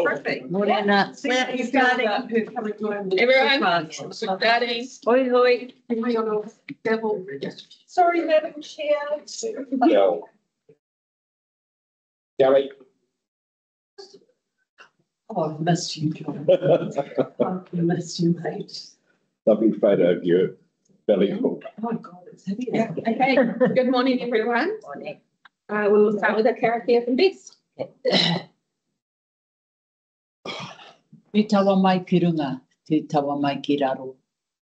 Perfect. Morena. Everyone, starting. Hoi, hoi. Sorry, Madam Chair. Yeah. Gary. Oh, I've missed you, John. I've missed you, mate. Lovely photo of your belly full. Oh, God, it's heavy. Yeah. Okay. Good morning, everyone. Morning. We'll start with a Karakia from Best. Tu tawa mai ki runga, tu tawa mai ki raro,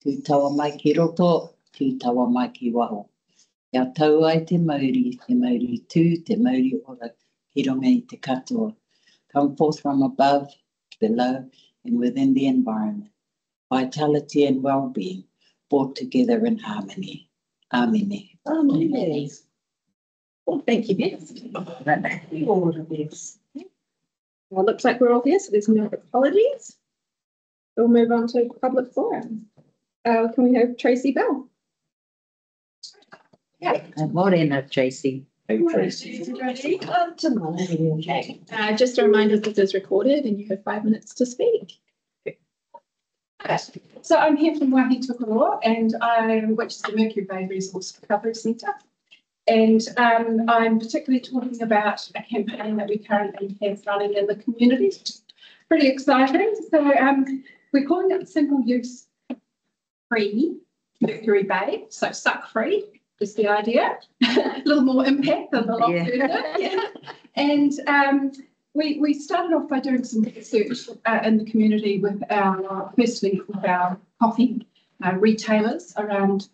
tu tawa mai ki roto, tu tawa mai ki waho. Ia tau ai te mauri tū, te mauri ora ki runga I te katoa. Come forth from above, below, and within the environment. Vitality and well-being brought together in harmony. Amine. Amen. Well, thank you, Beth. All the best. Well, it looks like we're all here, so there's no apologies. We'll move on to public forum. Can we have Tracy Bell? Yeah. Morena, Tracy. Hey, Tracy. Just a reminder that this is recorded and you have 5 minutes to speak. So I'm here from Waihi Tukuroa, which is the Mercury Bay Resource Recovery Centre. And I'm particularly talking about a campaign that we currently have running in the community. Pretty exciting. So we're calling it single-use free Mercury Bay, so suck free is the idea. A little more impact than the lockdown. Yeah. And we started off by doing some research in the community with firstly with our coffee retailers around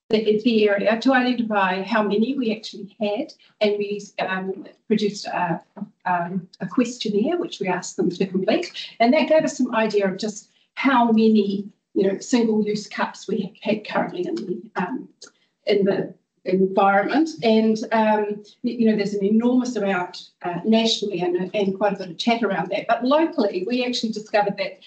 the area to identify how many we actually had, and we produced a questionnaire which we asked them to complete, and that gave us some idea of just how many single-use cups we had currently in the environment. And there's an enormous amount nationally and quite a bit of chat around that, but locally we actually discovered that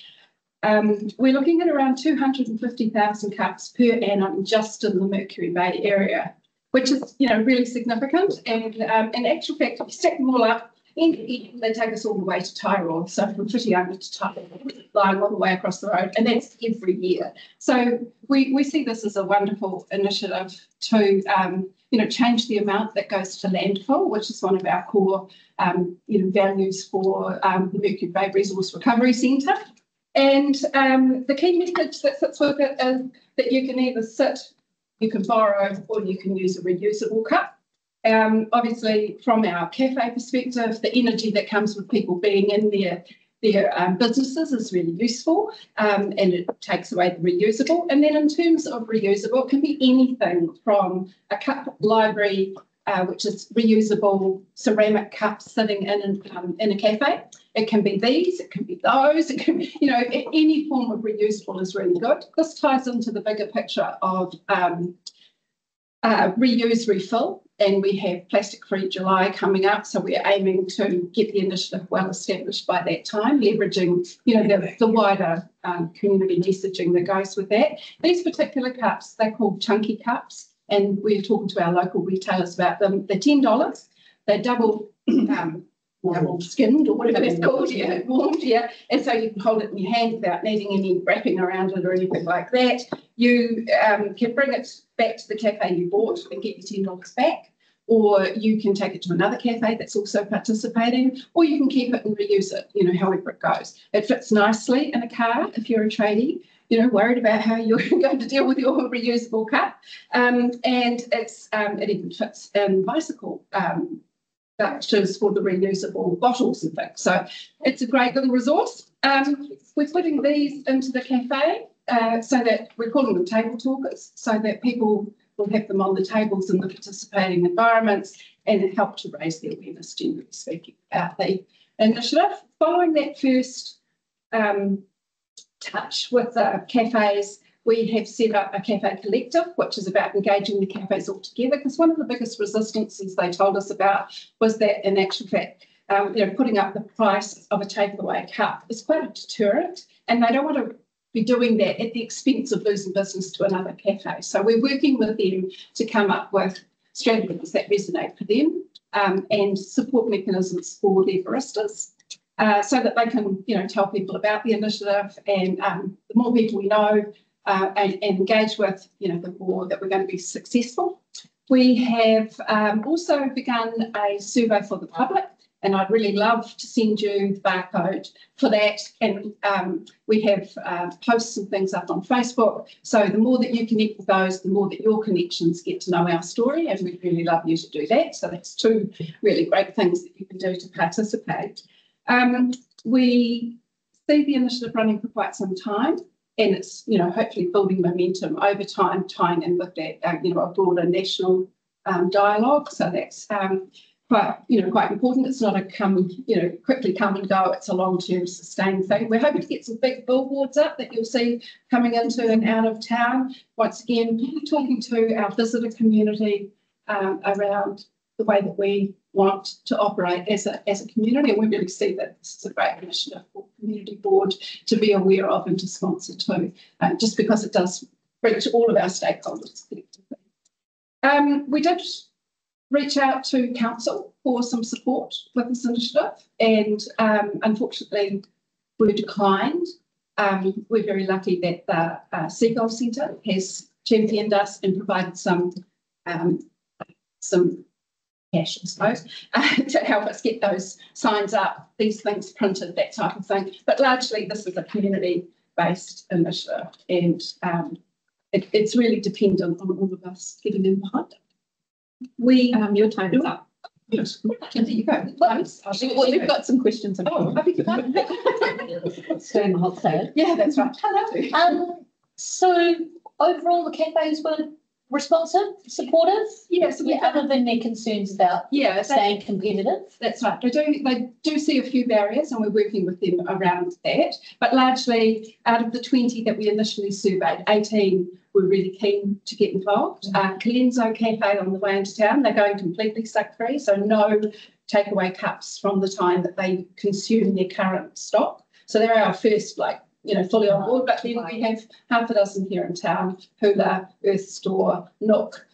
we're looking at around 250,000 cups per annum just in the Mercury Bay area, which is really significant. And in actual fact, if you stack them all up, they take us all the way to Tyrol, so from Whitianga to Tyrol, lying all the way across the road, and that's every year. So we see this as a wonderful initiative to change the amount that goes to landfill, which is one of our core values for the Mercury Bay Resource Recovery Centre. And the key message that sits with it is that you can either you can borrow, or you can use a reusable cup. Obviously, from our cafe perspective, the energy that comes with people being in their businesses is really useful, and it takes away the reusable. And then in terms of reusable, it can be anything from a cup library, which is reusable ceramic cups sitting in a cafe. It can be these, it can be those, it can be, any form of reusable is really good. This ties into the bigger picture of reuse, refill, and we have Plastic Free July coming up, so we're aiming to get the initiative well established by that time, leveraging the wider community messaging that goes with that. These particular cups, they're called chunky cups, and we're talking to our local retailers about them. They're $10. They're double skinned, or whatever that's called, warmed, and so you can hold it in your hand without needing any wrapping around it or anything like that. You can bring it back to the cafe you bought and get your $10 back, or you can take it to another cafe that's also participating, or you can keep it and reuse it, however it goes. It fits nicely in a car if you're a tradie, worried about how you're going to deal with your reusable cup, and it even fits in bicycle vouchers for the reusable bottles and things. So it's a great little resource. We're putting these into the cafe so that we're calling them table talkers, so that people will have them on the tables in the participating environments, and it help to raise the awareness, generally speaking, about the initiative. Following that first touch with the cafes, we have set up a cafe collective, which is about engaging the cafes all together, because one of the biggest resistances they told us about was that, in actual fact, putting up the price of a takeaway cup is quite a deterrent, and they don't want to be doing that at the expense of losing business to another cafe. So we're working with them to come up with strategies that resonate for them, and support mechanisms for their baristas. so that they can, tell people about the initiative, and the more people we know and engage with, the more that we're going to be successful. We have also begun a survey for the public, and I'd really love to send you the barcode for that. And we have posts and things up on Facebook. So the more that you connect with those, the more that your connections get to know our story, and we'd really love you to do that. So that's two really great things that you can do to participate. We see the initiative running for quite some time, and it's, hopefully building momentum over time, tying in with that, a broader national dialogue. So that's quite important. It's not a quickly come and go. It's a long-term sustained thing. We're hoping to get some big billboards up that you'll see coming into and out of town. Once again, talking to our visitor community around the way that we want to operate as a community, and we really see that this is a great initiative for the Community Board to be aware of and to sponsor too, just because it does reach all of our stakeholders collectively. We did reach out to council for some support with this initiative, and unfortunately we declined. We're very lucky that the Seagull Centre has championed us and provided some cash, I suppose, to help us get those signs up, these things printed, that type of thing. But largely this is a community-based initiative, and it's really dependent on all of us getting in behind it. Your time is up. Yes. There you go. We've got some questions. I think So in the hot seat. yeah, that's right. Hello. So overall, the cafes were responsive, supportive. Yes. Other than their concerns about staying competitive. That's right. They do see a few barriers, and we're working with them around that. But largely, out of the 20 that we initially surveyed, 18 were really keen to get involved. Calenzo Cafe on the way into town, they're going completely suck-free, so no takeaway cups from the time that they consume their current stock. So they're our first, fully on board. But then we have half a dozen here in town: Hula, Earth Store, Nook,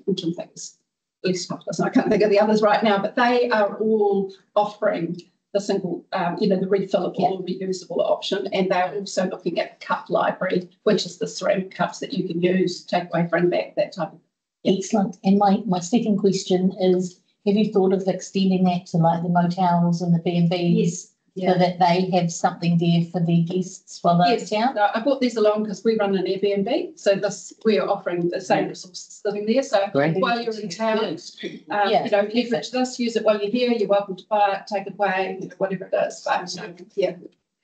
which I think is at least half a dozen. I can't think of the others right now, but they are all offering the single, the refillable or reusable option, and they're also looking at the cup library, which is the ceramic cups that you can use, take away, bring back, that type of thing. Excellent. And my second question is, have you thought of extending that to the motels and the B&Bs? So that they have something there for their guests while they're in town? No, I brought these along because we run an Airbnb, so we are offering the same resources living there. So while you're in town, leverage this, use it while you're here. You're welcome to buy it, take it away, whatever it is. But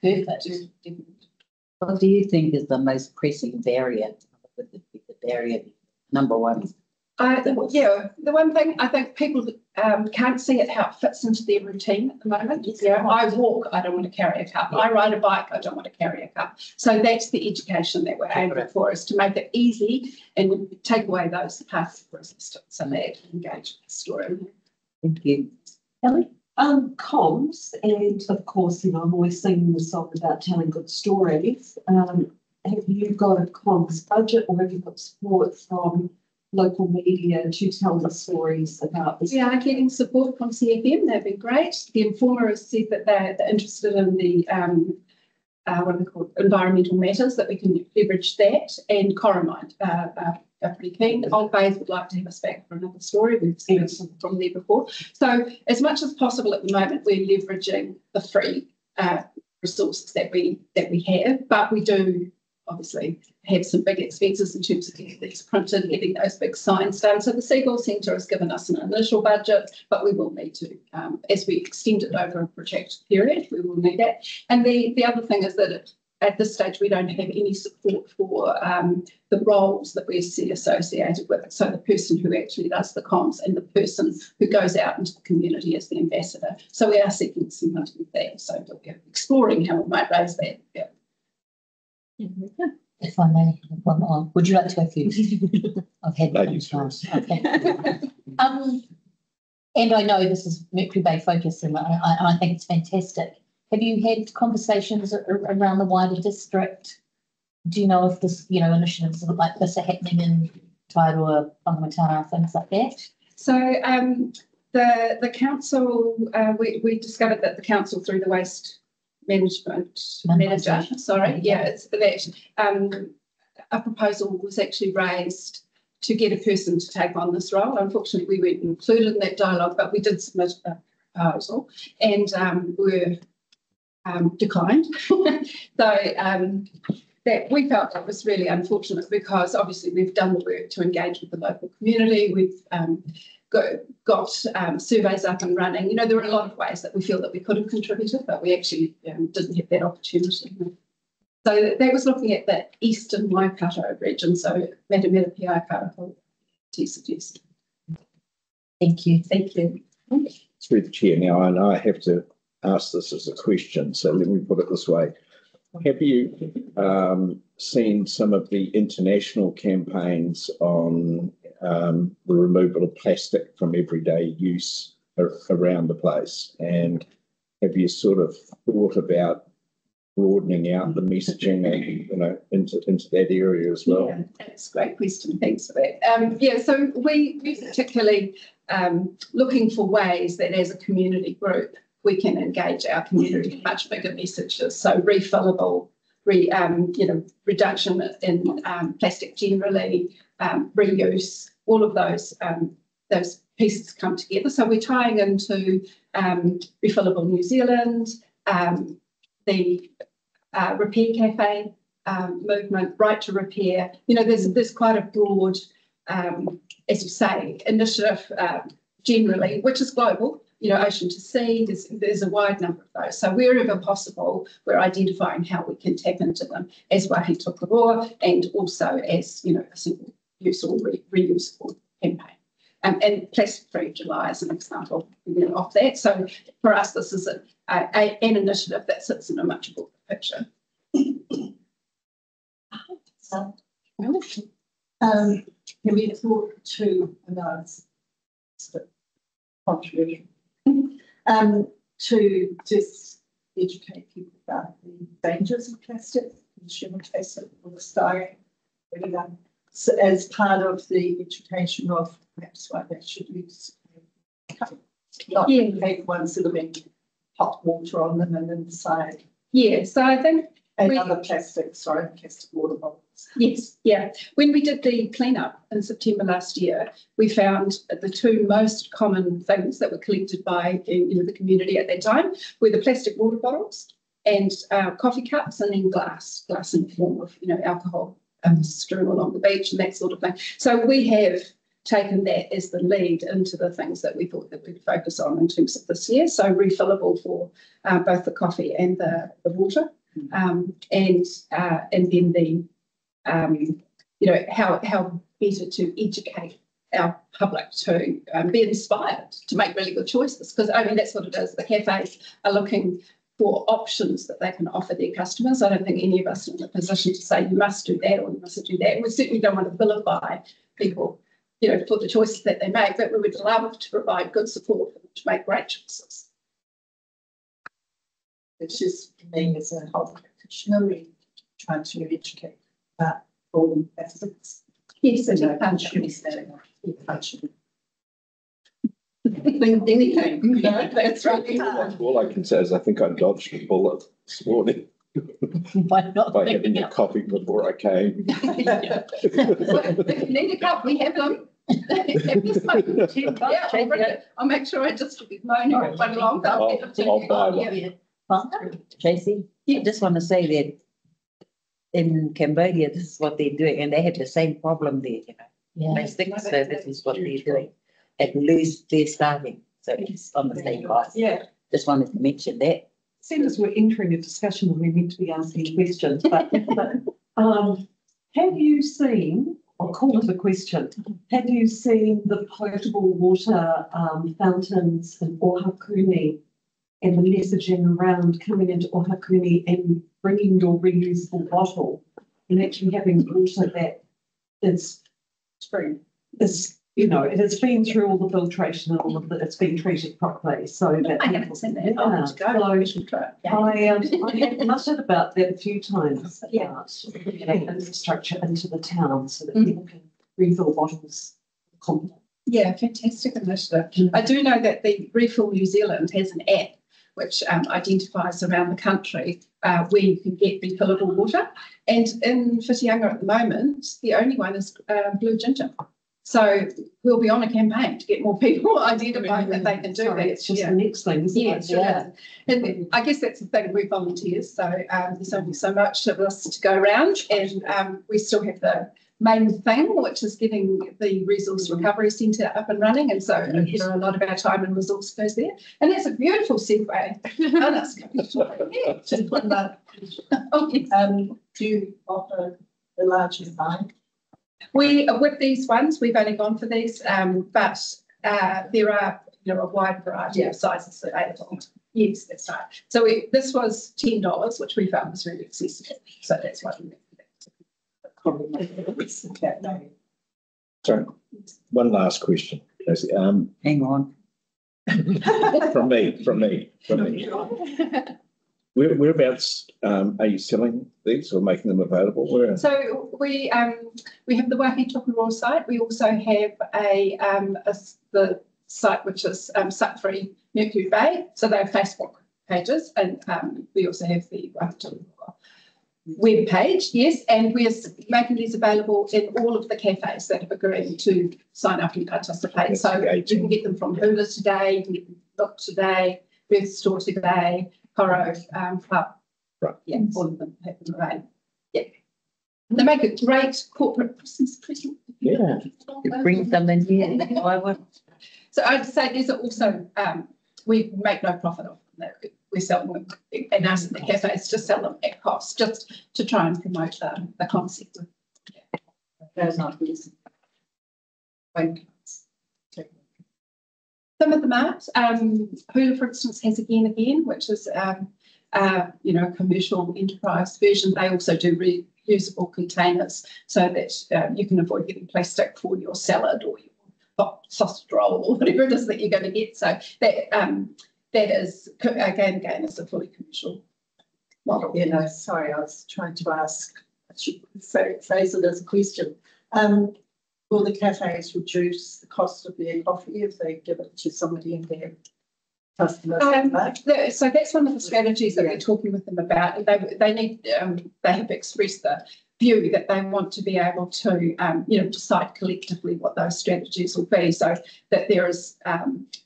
Perfect. What do you think is the most pressing barrier? The barrier number one. The one thing, I think people can't see it, how it fits into their routine at the moment. I walk, I don't want to carry a cup. I ride a bike, I don't want to carry a cup. So that's the education that we're aiming for, is to make it easy and take away those paths of resistance and that engage with the story. Thank you. Kelly? Comms, and of course, I'm always singing the song about telling good stories. Have you got a comms budget, or have you got support from local media to tell the stories about this? We are getting support from CFM. They've been great. The Informer has said that they're interested in the what are they called, environmental matters, that we can leverage that, and Corrimind are pretty keen. Old Bays would like to have us back for another story. We've seen it from there before. So as much as possible at the moment, we're leveraging the free resources that we have, but we do obviously have some big expenses in terms of getting these printed, getting those big signs done. So the Seagull Centre has given us an initial budget, but we will need to, as we extend it over a protracted period, we will need that. And the other thing is that at this stage, we don't have any support for the roles that we see associated with it. So the person who actually does the comms and the person who goes out into the community as the ambassador. So we are seeking some money with that. So we're exploring how we might raise that. Yeah. If I may, one on. Would you like to go first? I've had Ladies first. Okay. And I know this is Mercury Bay focus, and I think it's fantastic. Have you had conversations around the wider district? Do you know if this, initiatives like this are happening in Tairua, Whangamatara, things like that? So The council, we discovered that the council through the waste management manager, it's that a proposal was actually raised to get a person to take on this role. Unfortunately, we weren't included in that dialogue, but we did submit a proposal and were declined. So that we felt that was really unfortunate because obviously we've done the work to engage with the local community. We've got surveys up and running. You know, there were a lot of ways that we feel that we could have contributed, but we actually didn't have that opportunity. So that was looking at the eastern Waikato region, so Matamata Pi Karakia to suggest. Thank you. Thank you. Through the chair now, and I have to ask this as a question, so let me put it this way. Have you seen some of the international campaigns on the removal of plastic from everyday use around the place? And have you sort of thought about broadening out the messaging, into that area as well? Yeah, that's a great question. Thanks for that. So we particularly looking for ways that as a community group we can engage our community in much bigger messages. So refillable, reduction in plastic generally, reuse, all of those pieces come together. So we're tying into Refillable New Zealand, the Repair Cafe movement, Right to Repair. You know, there's quite a broad, as you say, initiative generally, which is global. You know, ocean to sea, there's a wide number of those. So wherever possible, we're identifying how we can tap into them as wahi tokoroa and also as, a single use or reusable campaign. And Plastic Free July is an example of that. So for us, this is an initiative that sits in a much broader picture. So, Can we afford to announce the contribution to just educate people about the dangers of plastic, consumer plastic, or the styrene, so as part of the education of perhaps why they should use not paper ones that have been hot water on them and inside. Yeah, so I think other plastic water bottles. Yes, yeah. When we did the cleanup in September last year, we found the two most common things that were collected by the community at that time were the plastic water bottles and coffee cups, and then glass in the form of alcohol strewn along the beach and that sort of thing. So we have taken that as the lead into the things that we thought that we'd focus on in terms of this year. So refillable for both the coffee and the water, and then the how better to educate our public to be inspired to make really good choices, because that's what it is. The cafes are looking for options that they can offer their customers. I don't think any of us are in a position to say you must do that or you mustn't do that. And we certainly don't want to vilify people, for the choices that they make, but we would love to provide good support for them to make great choices. It's just me as a health practitioner, really trying to educate about all the plastics. Yes, Anything. that's right. All I can say is I think I dodged a bullet this morning by not by thinking having a coffee before I came. If you need a cup, we have them. I'll make sure I distribute mine quite along. I'll buy one. Tracy, I just want to say that in Cambodia, this is what they're doing, and they had the same problem there, plastic. So this is what they're doing. At least they're starting. So it's on the same path. Yeah. Just wanted to mention that. Seems as we're entering a discussion and we need to be asking questions, but have you seen, I'll call it a question, have you seen the potable water fountains in Ohakuni and the messaging around coming into Ohakuni and bringing your reusable bottle and actually having water that is spring? It has been through all the filtration and all of that. It's been treated properly. So that I haven't seen that. Yeah. Oh, let's go. We should try it. I have muttered about that a few times. Infrastructure into the town so that people can refill bottles confidently. Yeah, fantastic initiative. I do know that the Refill New Zealand has an app which identifies around the country where you can get refillable water. And in Whitianga at the moment, the only one is blue ginger. So we'll be on a campaign to get more people identifying that they can do that. It's just the next thing, isn't Yeah, it? sure is. And I guess that's the thing, we're volunteers, so there's only so much of us to go around, and we still have the main thing, which is getting the Resource Recovery Centre up and running, and so you know, a lot of our time and resource goes there. And that's a beautiful segue. Do you offer a larger fine? We, with these ones, we've only gone for these, but there are, you know, a wide variety of sizes available. Yes, that's right. So this was $10, which we found was really accessible. So that's why we went for that. Sorry, one last question. Hang on. From me. Whereabouts are you selling these or making them available? Where? So we have the Waihi Tukurua site. We also have the site which is Suck-Free Mercury Bay. So they're Facebook pages, and we also have the Waihi Tukurua web page. Yes, and we're making these available in all of the cafes that have agreed to sign up and participate. That's so great. you can get them from Hula today, you can get them Look today, Birth Store today, Coro Club. Right. Yeah, all of them have them available. Yeah. They make a great corporate Christmas present. Yeah. You bring them in here. I would. So I'd say these are also, we make no profit off them. We sell them, and us in the cafes just sell them at cost, just to try and promote the concept. Those aren't these. Some of them aren't. Hula, for instance, has again, which is you know, a commercial enterprise version. They also do reusable containers so that you can avoid getting plastic for your salad or your sausage roll or whatever it is that you're going to get. So that is again is a fully commercial model. Yeah, no, sorry, I was trying to ask. I should phrase it as a question. Will the cafes reduce the cost of their coffee if they give it to somebody in their customers? So that's one of the strategies that we're talking with them about. They need they have expressed the view that they want to be able to you know, decide collectively what those strategies will be, so that there is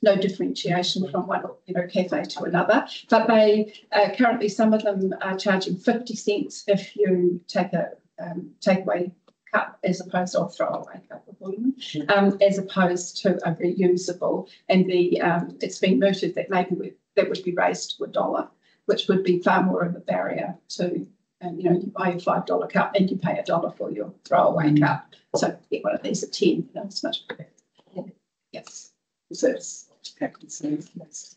no differentiation from one, you know, cafe to another. But they currently, some of them are charging 50 cents if you take a takeaway cup as opposed to a throwaway cup of volume, as opposed to a reusable. And it's been mooted that maybe that would be raised to $1, which would be far more of a barrier to, you know, you buy a $5 cup and you pay $1 for your throwaway cup. So get one of these at 10, you know, it's much better. Yeah. Yes. So it's Yes.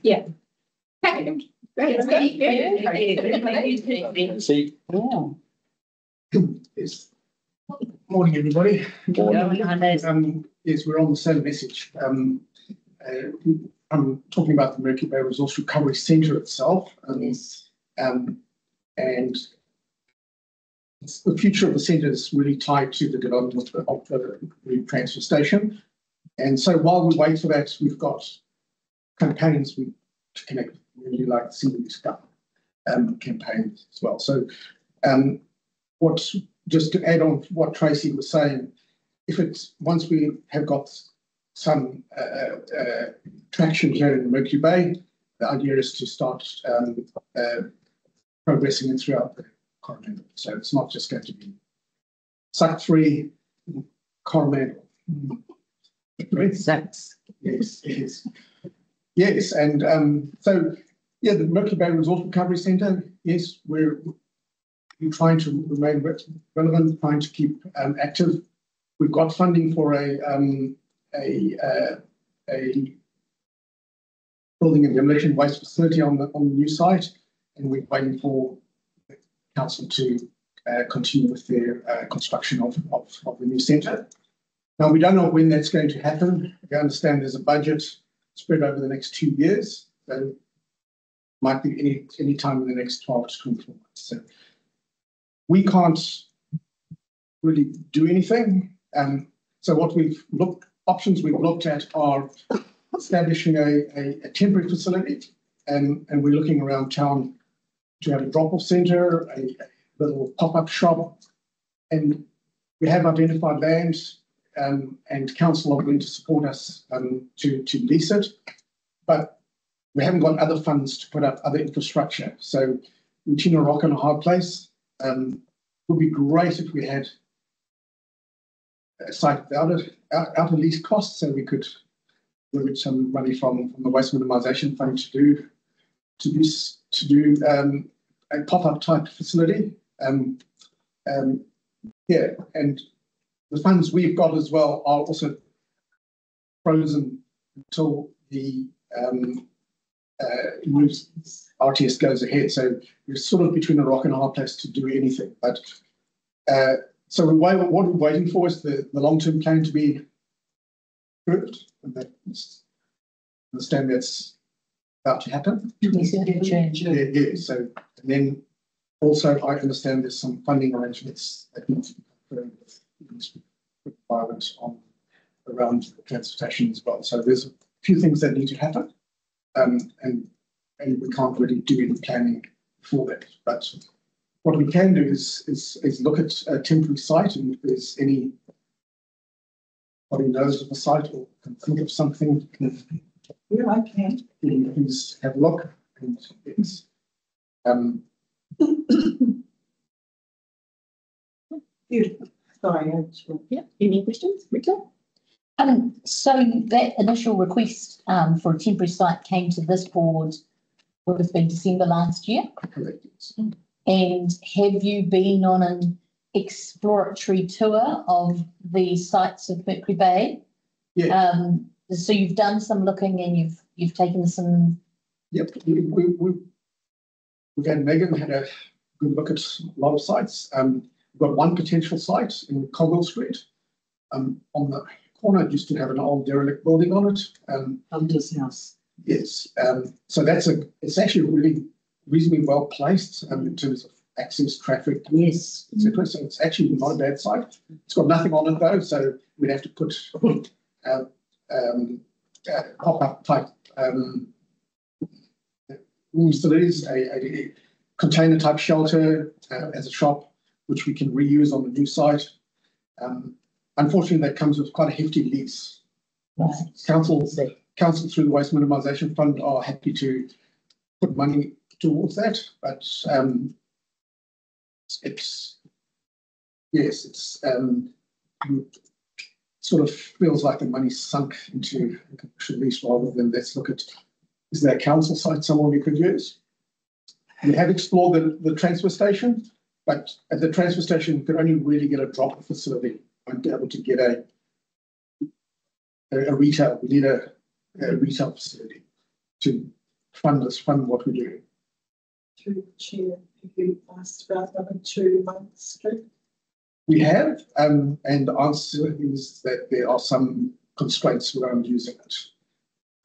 Yeah. Great. See, Yes. Morning, everybody. Morning. Yes, we're on the same message. I'm talking about the Mercury Bay Resource Recovery Centre itself. And the future of the centre is really tied to the development of the transfer station. And so while we wait for that, we've got campaigns to connect with the community, like the Single Use Cup campaign as well. So just to add on what Tracy was saying, once we have got some traction here in Mercury Bay, the idea is to start progressing it throughout the Correspondence. So it's not just going to be Suck-Free Correspondence. Sucks. Yes, and so yeah, the Mercury Bay Resource Recovery Centre. Yes, we're trying to remain relevant, trying to keep active. We've got funding for a building and demolition waste facility on the new site, and we're waiting for the council to continue with their construction of the new centre. Now, we don't know when that's going to happen. We understand there's a budget spread over the next 2 years, so it might be any time in the next 12 to 24 months. So we can't really do anything. So what options we've looked at are establishing a temporary facility, and we're looking around town to have a drop-off centre, a little pop-up shop, and we have identified land, and council are willing to support us to lease it, but we haven't got other funds to put up other infrastructure. So between a rock and a hard place, would be great if we had a site out of lease costs, so we could get some money from the waste minimisation fund to do a pop-up type facility. Yeah, and the funds we've got as well are also frozen until the RTS goes ahead. So we're sort of between a rock and a hard place to do anything. But so what we're waiting for is the long-term plan to be approved, and I understand that's about to happen. Yeah. So, and then also I understand there's some funding arrangements that need to be confirmed with requirements around transportation as well. So there's a few things that need to happen, and we can't really do any planning for that. But what we can do is look at a temporary site, and if there's anybody knows of a site or can think of something, Yeah, I can. Please have a look. And it's, Beautiful. Sorry, Yeah. Any questions, Rita? So that initial request for a temporary site came to this board would have been December last year. correct. And have you been on an exploratory tour of the sites of Mercury Bay? Yeah. So you've done some looking, and you've taken some. Yep. We've had Megan had a good look at a lot of sites. We've got one potential site in Cogwell Street. On the corner, it used to have an old derelict building on it. Hunter's house. Yes. So it's actually really reasonably well placed in terms of access, traffic, Yes. etc. So it's actually not a bad site. It's got nothing on it though, so we'd have to put pop-up type facilities, a container type shelter as a shop, which we can reuse on the new site. Unfortunately, that comes with quite a hefty lease. Right. Council through the Waste Minimisation Fund are happy to put money towards that, but it's sort of feels like the money's sunk into a commercial lease rather than let's look at, is there a council site somewhere we could use? We have explored the transfer station, but at the transfer station, we could only really get a drop-off facility. We won't be able to get a retail. We need a retail facility to fund what we do. through the chair, you asked about number 2 Month Street. We have, and the answer is that there are some constraints around using it.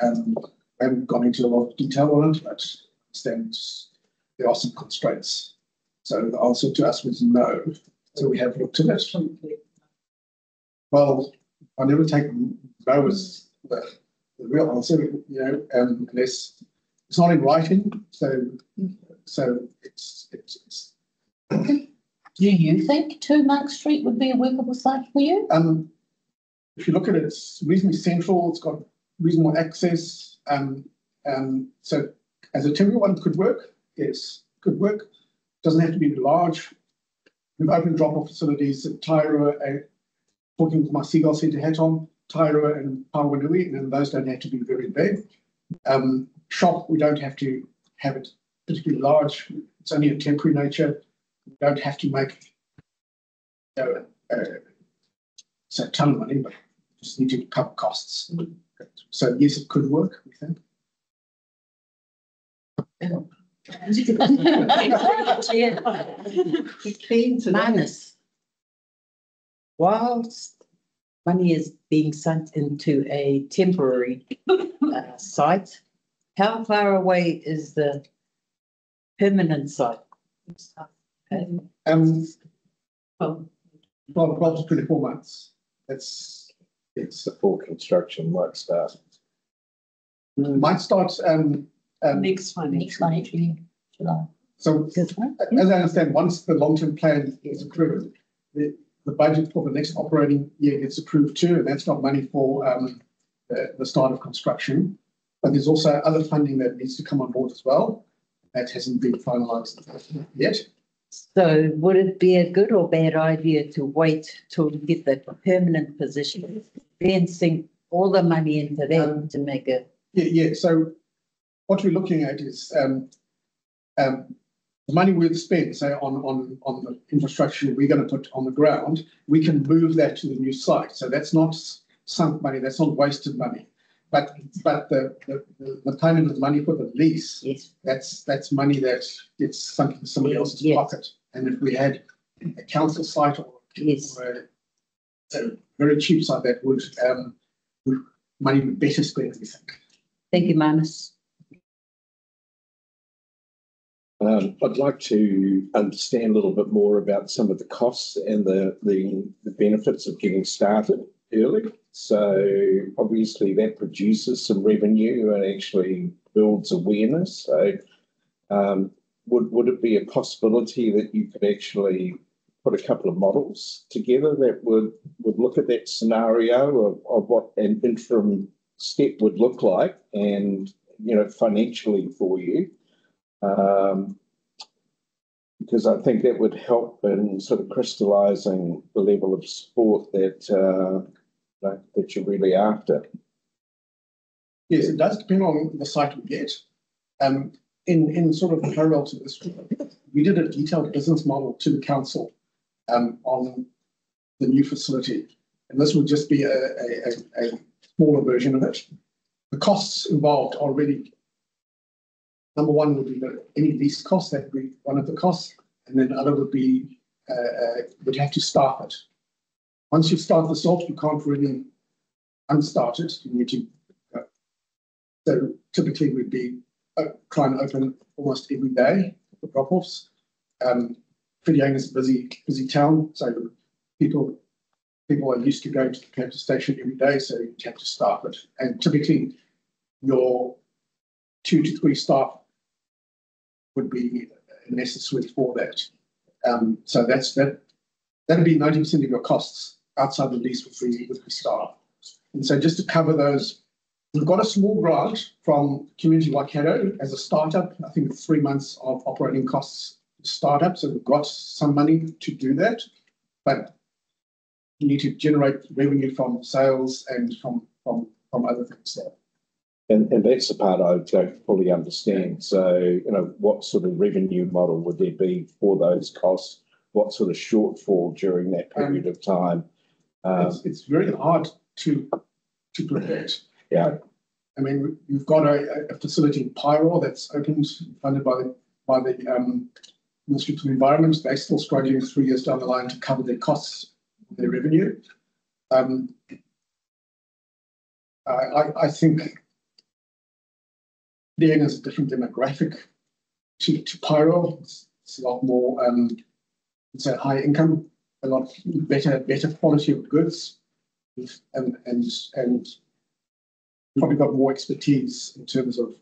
I haven't gone into a lot of detail on it, but I understand there are some constraints. So the answer to us was no. So we have looked at it. Well, I never take no as the real answer, unless it's not in writing. So it's. Do you think 2 Monk Street would be a workable site for you? If you look at it, it's reasonably central. It's got reasonable access. So as a temporary one could work. Yes, could work. Doesn't have to be large. We've opened drop-off facilities at Tairua, talking to my Seagull Centre hat on, Tairua and Pawanui, and those don't have to be very big. Shop, we don't have to have it particularly large. It's only a temporary nature. We don't have to make a ton of money, but just need to cover costs. So yes, it could work, we think. Manus, whilst money is being sunk into a temporary site, how far away is the permanent site? Well, 12 to 24 months. It's before construction might start. might start Next financial year, July. so as I understand, once the long-term plan is approved, the budget for the next operating year gets approved too, and that's not money for the start of construction. But there's also other funding that needs to come on board as well. That hasn't been finalised yet. So would it be a good or bad idea to wait till you get the permanent position, then sink all the money into that to make it? Yeah. So what we're looking at is the money we've spent, say, on the infrastructure we're going to put on the ground, we can move that to the new site. So that's not sunk money, that's not wasted money. But the payment of money for the lease, Yes. that's money that gets sunk into somebody else's pocket. And if we had a council site or a very cheap site, that would money would better spent, we think. Thank you, Manus. I'd like to understand a little bit more about some of the costs and the benefits of getting started early. So obviously that produces some revenue and actually builds awareness. So would it be a possibility that you could actually put a couple of models together that would look at that scenario of what an interim step would look like and, financially for you? Because I think that would help in sort of crystallising the level of support that that you're really after. Yes, it does depend on the site we get. In sort of parallel to this, we did a detailed business model to the council on the new facility, and this would just be a smaller version of it. The costs involved are really, number one would be any lease costs, that would be one of the costs, and then the other would be would have to staff it. Once you start this off, you can't really unstart it. You need to. So typically, we'd be try and open almost every day for drop-offs. Whitianga is a busy town, so people are used to going to the petrol station every day, so you have to staff it. And typically, your 2 to 3 staff would be necessary for that. So that'd be 90% of your costs outside the lease with the staff. And so just to cover those, we've got a small grant from Community Waikato as a startup. I think it's 3 months of operating costs to start up. So we've got some money to do that, but you need to generate revenue from sales and from other things there. And that's the part I don't fully understand. So, what sort of revenue model would there be for those costs? What sort of shortfall during that period of time? It's very hard to predict. Yeah. I mean, we've got a facility in Pyro that's opened, funded by the Ministry of the Environment. They're still struggling 3 years down the line to cover their costs, their revenue. I think Whitianga is a different demographic to Pyro. It's a lot more, it's a high income, a lot better quality of goods, and probably got more expertise in terms of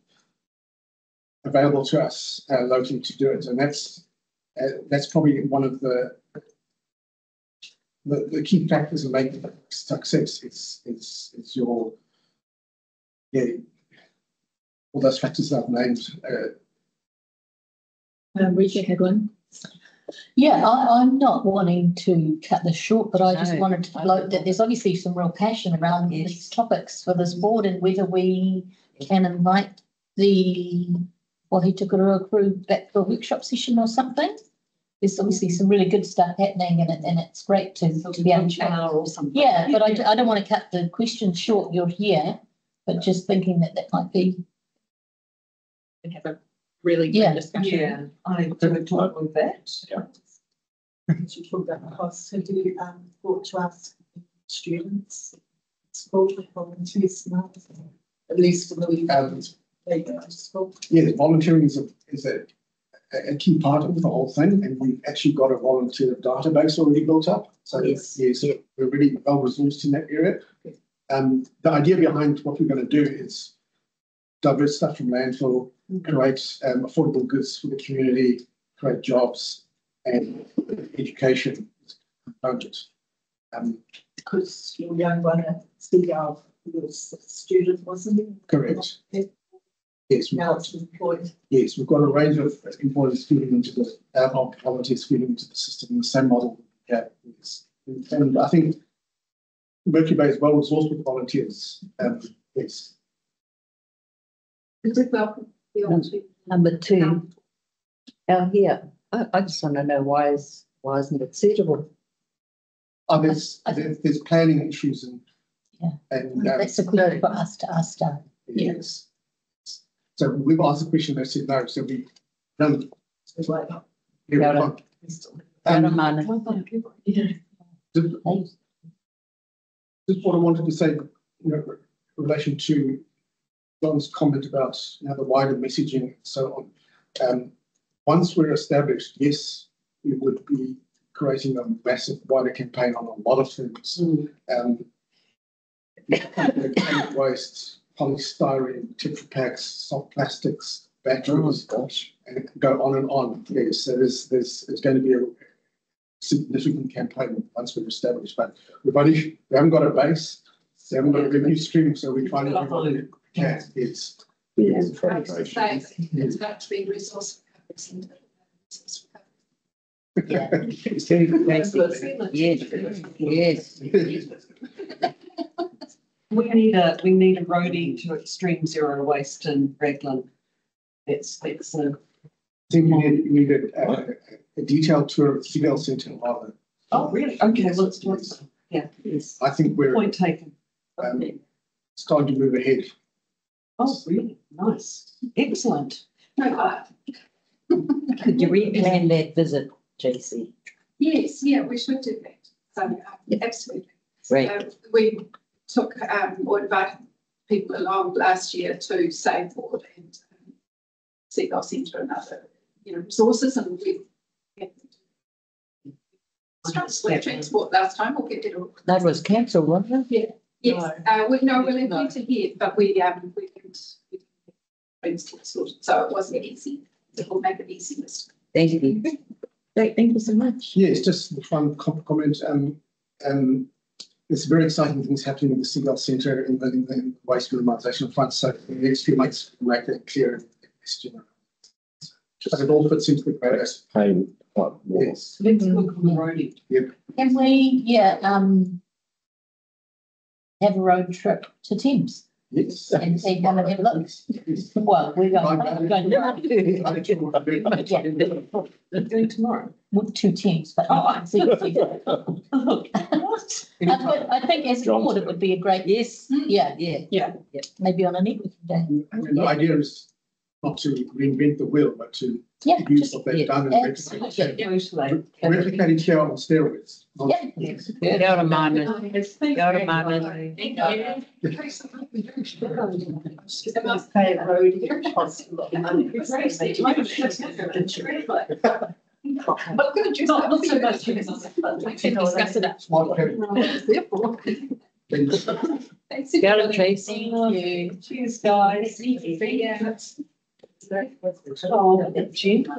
available to us locally to do it, and that's probably one of the key factors in making success. It's your all those factors that I've named. Rika had one. Yeah, I'm not wanting to cut this short, but I just wanted to float that there's obviously some real passion around these topics for this board, and whether we can invite the Wahitukarua crew back for a workshop session or something. There's obviously some really good stuff happening, and it's great to be able to. Or something. Yeah, but I don't want to cut the question short. You're here, but just thinking that might be. And have a really good discussion. Yeah, I do talk with that. Yeah. To talk about the costs, so do report to us students, school volunteers, at least for the weekend. They go to school. Yeah, volunteering is a key part of the whole thing, and we've actually got a volunteer database already built up. So Yes. we're really well resourced in that area. The idea behind what we're going to do is divert stuff from landfill, create affordable goods for the community, create jobs, and education component. Because your young one at CL was a student, wasn't he? Correct. Yes, Now it's employed. yes, we've got a range of employees feeding into the volunteers feeding into the system in the same model. Yeah, yes. And I think Mercury Bay is well resourced with volunteers. Yes. Is it welcome? Number 2, out here, I just want to know why isn't it suitable? There's planning issues Yeah. and That's a question for us to ask. yes. So we've asked the question, they said no, so we done. Just Mana. what I wanted to say, in relation to John's comment about the wider messaging and so on. Once we're established, yes, we would be creating a massive wider campaign on a lot of things. Waste, polystyrene, Tetra Paks, soft plastics, batteries, and it can go on and on. Yes, so there's going to be a significant campaign once we're established, but we haven't got a base, we haven't got a revenue stream, so we're trying to yes. It's got to be resource recovery. Yes. We need a roadie to extreme zero waste in Raglan. That's I think you need a detailed tour of the CL Centre rather. Oh, really? Okay, let's do it. Yeah. Yes. I think we're Point taken. starting to move ahead. Oh, really? Nice. Excellent. Could you replan that visit, JC? Yes, yeah, we should do that. So, absolutely. Great. We took or invited people along last year to Stakeholder and CL Centre and other, resources, and we transport last time. We'll get it all. That was cancelled, wasn't it? Yes, we're left ahead, but we so it wasn't easy. We'll make it easy this time. Thank you. Great, thank you so much. Yes, just one comment. There's very exciting things happening in the CL Centre in the waste minimisation front. So in the next few months, we'll make that clear. But it all fits into the greater. Paying quite more. Yes. Let's look on the roadie. Can we, have a road trip to Thames Yes. and see how it looks? Well, we're Doing tomorrow. to Thames, but I think as a board, it would be a great, Yeah. maybe on a networking day. And the idea is not to reinvent the wheel, but to Yeah, use just, what they've done and replicate Totally. it here on steroids. Kia ora mana. Kia ora mana. Thank you. What could you Not so much. discuss it up. Thanks. Kia ora, Tracy. Cheers, guys. Oh, Jim. so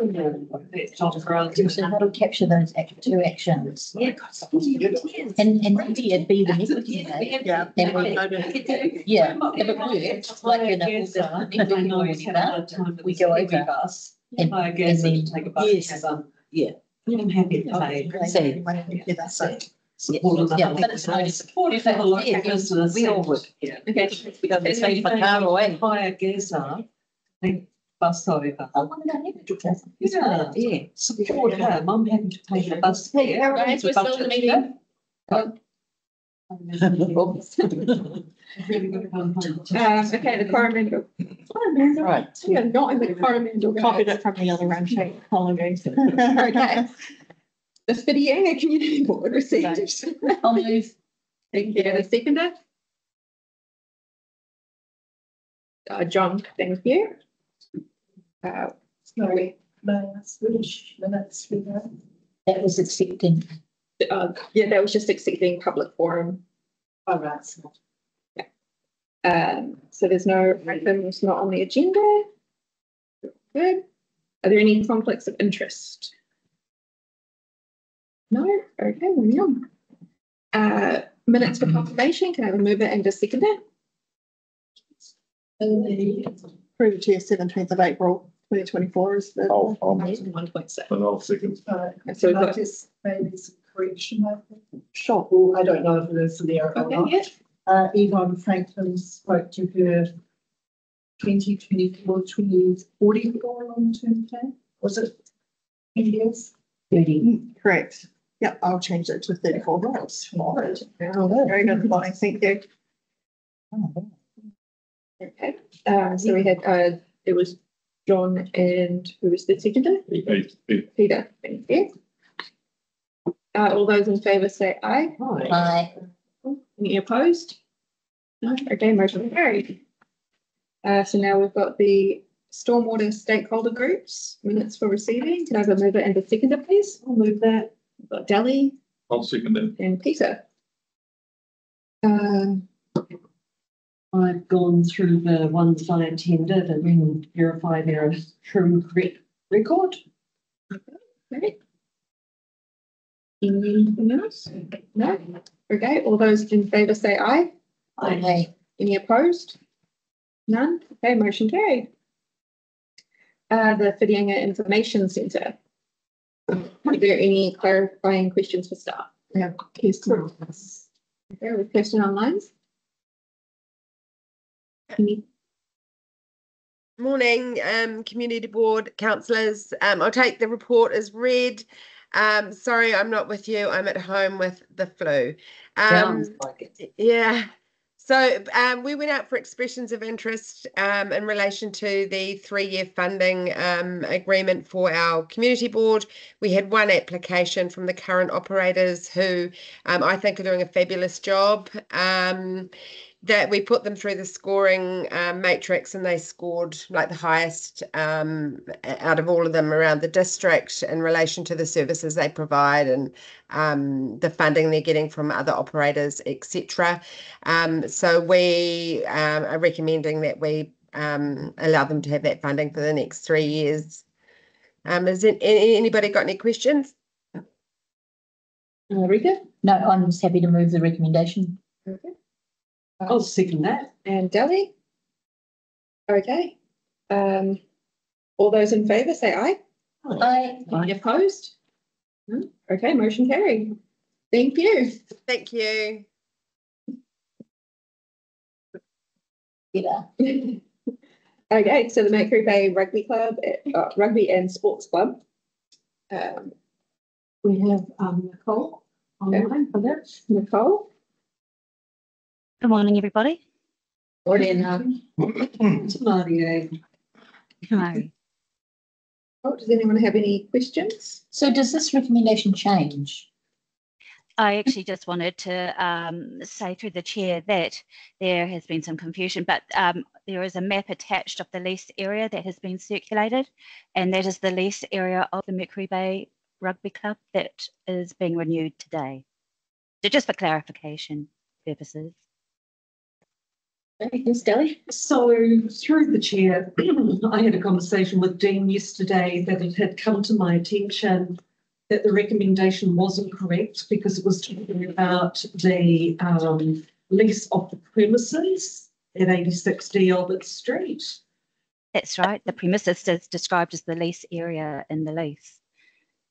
how to capture those two actions. And maybe it'd be the networking day. And if it works, like, we go over. And I guess then, take a bus. I'm happy to pay. Yeah, but it's not Supportive of a local business. We all would. Okay. It's like a car away. Hire Geza, think bus over. I want to go never Yeah, support her. I'm happy to pay the bus. Hey, guys, we're still in the meeting. Really good fun. Okay, the Coromandel. Right. We are not in the Coromandel. Copied it from the other round shape. Apologies. Okay. The Whitianga Community Board received. I'll move. Thank you. The seconder. John, thank you. may I ask which minutes we have? That was accepting. Yeah, that was just accepting public forum. All right. So So there's no items not on the agenda. Good. Are there any conflicts of interest? No? Okay, moving on. Minutes for confirmation. Can I have a mover and a seconder? Through to 17th of April 2024 is the I'll 1.6. And I'll second. So we've got just maybe some correction, I think. Sure. Well, I don't know if it is there or okay, not. yeah. Yvonne Franklin spoke to her 2024-2040 goal long-term plan. Was it 10 years? 30. Correct. Yep, I'll change it to 34 roles. Very good, Bonnie. Thank you. Okay. So we had it was John and who was the seconder? Peter. Thank you. All those in favour say aye. Aye. Any opposed? No. Okay, motion carried. So now we've got the Stormwater stakeholder groups minutes for receiving. Can I have a mover and a seconder, please? I'll move that. We've got Dally I'll second that. and Peter. I've gone through the ones I attended and verified their true record. Okay. Anything else? No? Okay, all those in favour say aye. Aye. Any opposed? None? Okay, motion carried. The Whitianga Information Centre. Are there any clarifying questions for staff? Yeah, Kirsten. Okay, with Kirsten online. Any Morning, Community Board councillors. I'll take the report as read. Sorry, I'm not with you. I'm at home with the flu. Sounds like it. Yeah. So we went out for expressions of interest in relation to the 3-year funding agreement for our community board. We had one application from the current operators who I think are doing a fabulous job. That we put them through the scoring matrix and they scored like the highest out of all of them around the district in relation to the services they provide and the funding they're getting from other operators, etc. So we are recommending that we allow them to have that funding for the next 3 years. Has anybody got any questions? Rika? No, I'm just happy to move the recommendation. Okay. I'll second that. And Dally? Okay. All those in favour say aye. Aye. Any opposed? No? Okay, motion carried. Thank you. Thank you. Yeah. Okay, so the Mercury Bay Rugby Club, Rugby and Sports Club. We have Nicole online for that. Nicole? Good morning, everybody. Morning. Maria. Hi. Oh, does anyone have any questions? So does this recommendation change? I actually just wanted to say through the chair that there has been some confusion, but there is a map attached of the lease area that has been circulated, and that is the lease area of the Mercury Bay Rugby Club that is being renewed today. So just for clarification purposes. Yes, Dally? So through the chair, I had a conversation with Dean yesterday that it had come to my attention that the recommendation wasn't correct because it was talking about the lease of the premises at 86D Albert Street. That's right. The premises is described as the lease area in the lease.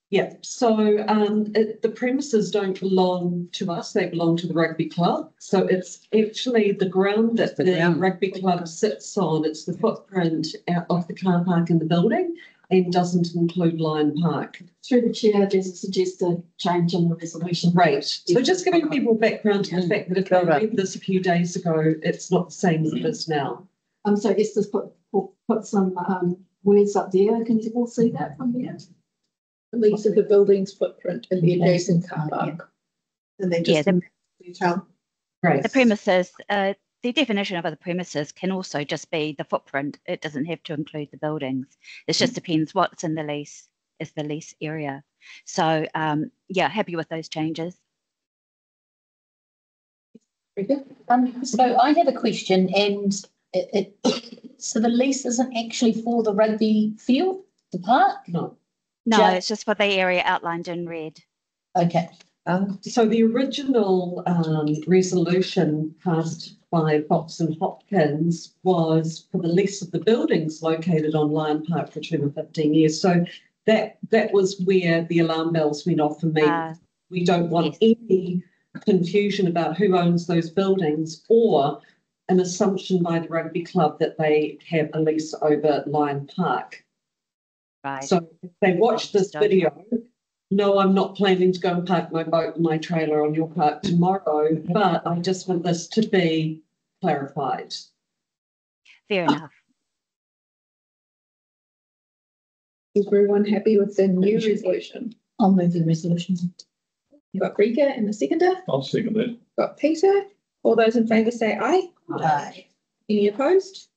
Yeah, so the premises don't belong to us, they belong to the rugby club. So it's actually the ground that the rugby club sits on. It's the footprint out of the car park in the building and doesn't include Lion Park. Through the chair, there's a suggested change in the resolution. Right. So just giving people background to the fact that if they read this a few days ago, it's not the same as it is now. So Esther's put some words up there. Can you all see that from there? The lease of the building's footprint in the adjacent car park. And then just Yeah, detail. Right. the premises, the definition of other premises can also just be the footprint. It doesn't have to include the buildings. It just depends what's in the lease, is the lease area. So yeah, happy with those changes. So I have a question, and so the lease isn't actually for the rugby field, the park? No. No, it's just for the area outlined in red. Okay. So the original resolution passed by Fox and Hopkins was for the lease of the buildings located on Lion Park for a term of 15 years. So that was where the alarm bells went off for me. We don't want any confusion about who owns those buildings or an assumption by the rugby club that they have a lease over Lion Park. Right. So if they watch this video, no, I'm not planning to go and park my boat and my trailer on your park tomorrow, but I just want this to be clarified. Fair enough. Is everyone happy with the new resolution? I'll move the resolution. You've got Rika and the seconder. I'll second that. Got Peter. All those in favour say aye. Aye. Any opposed?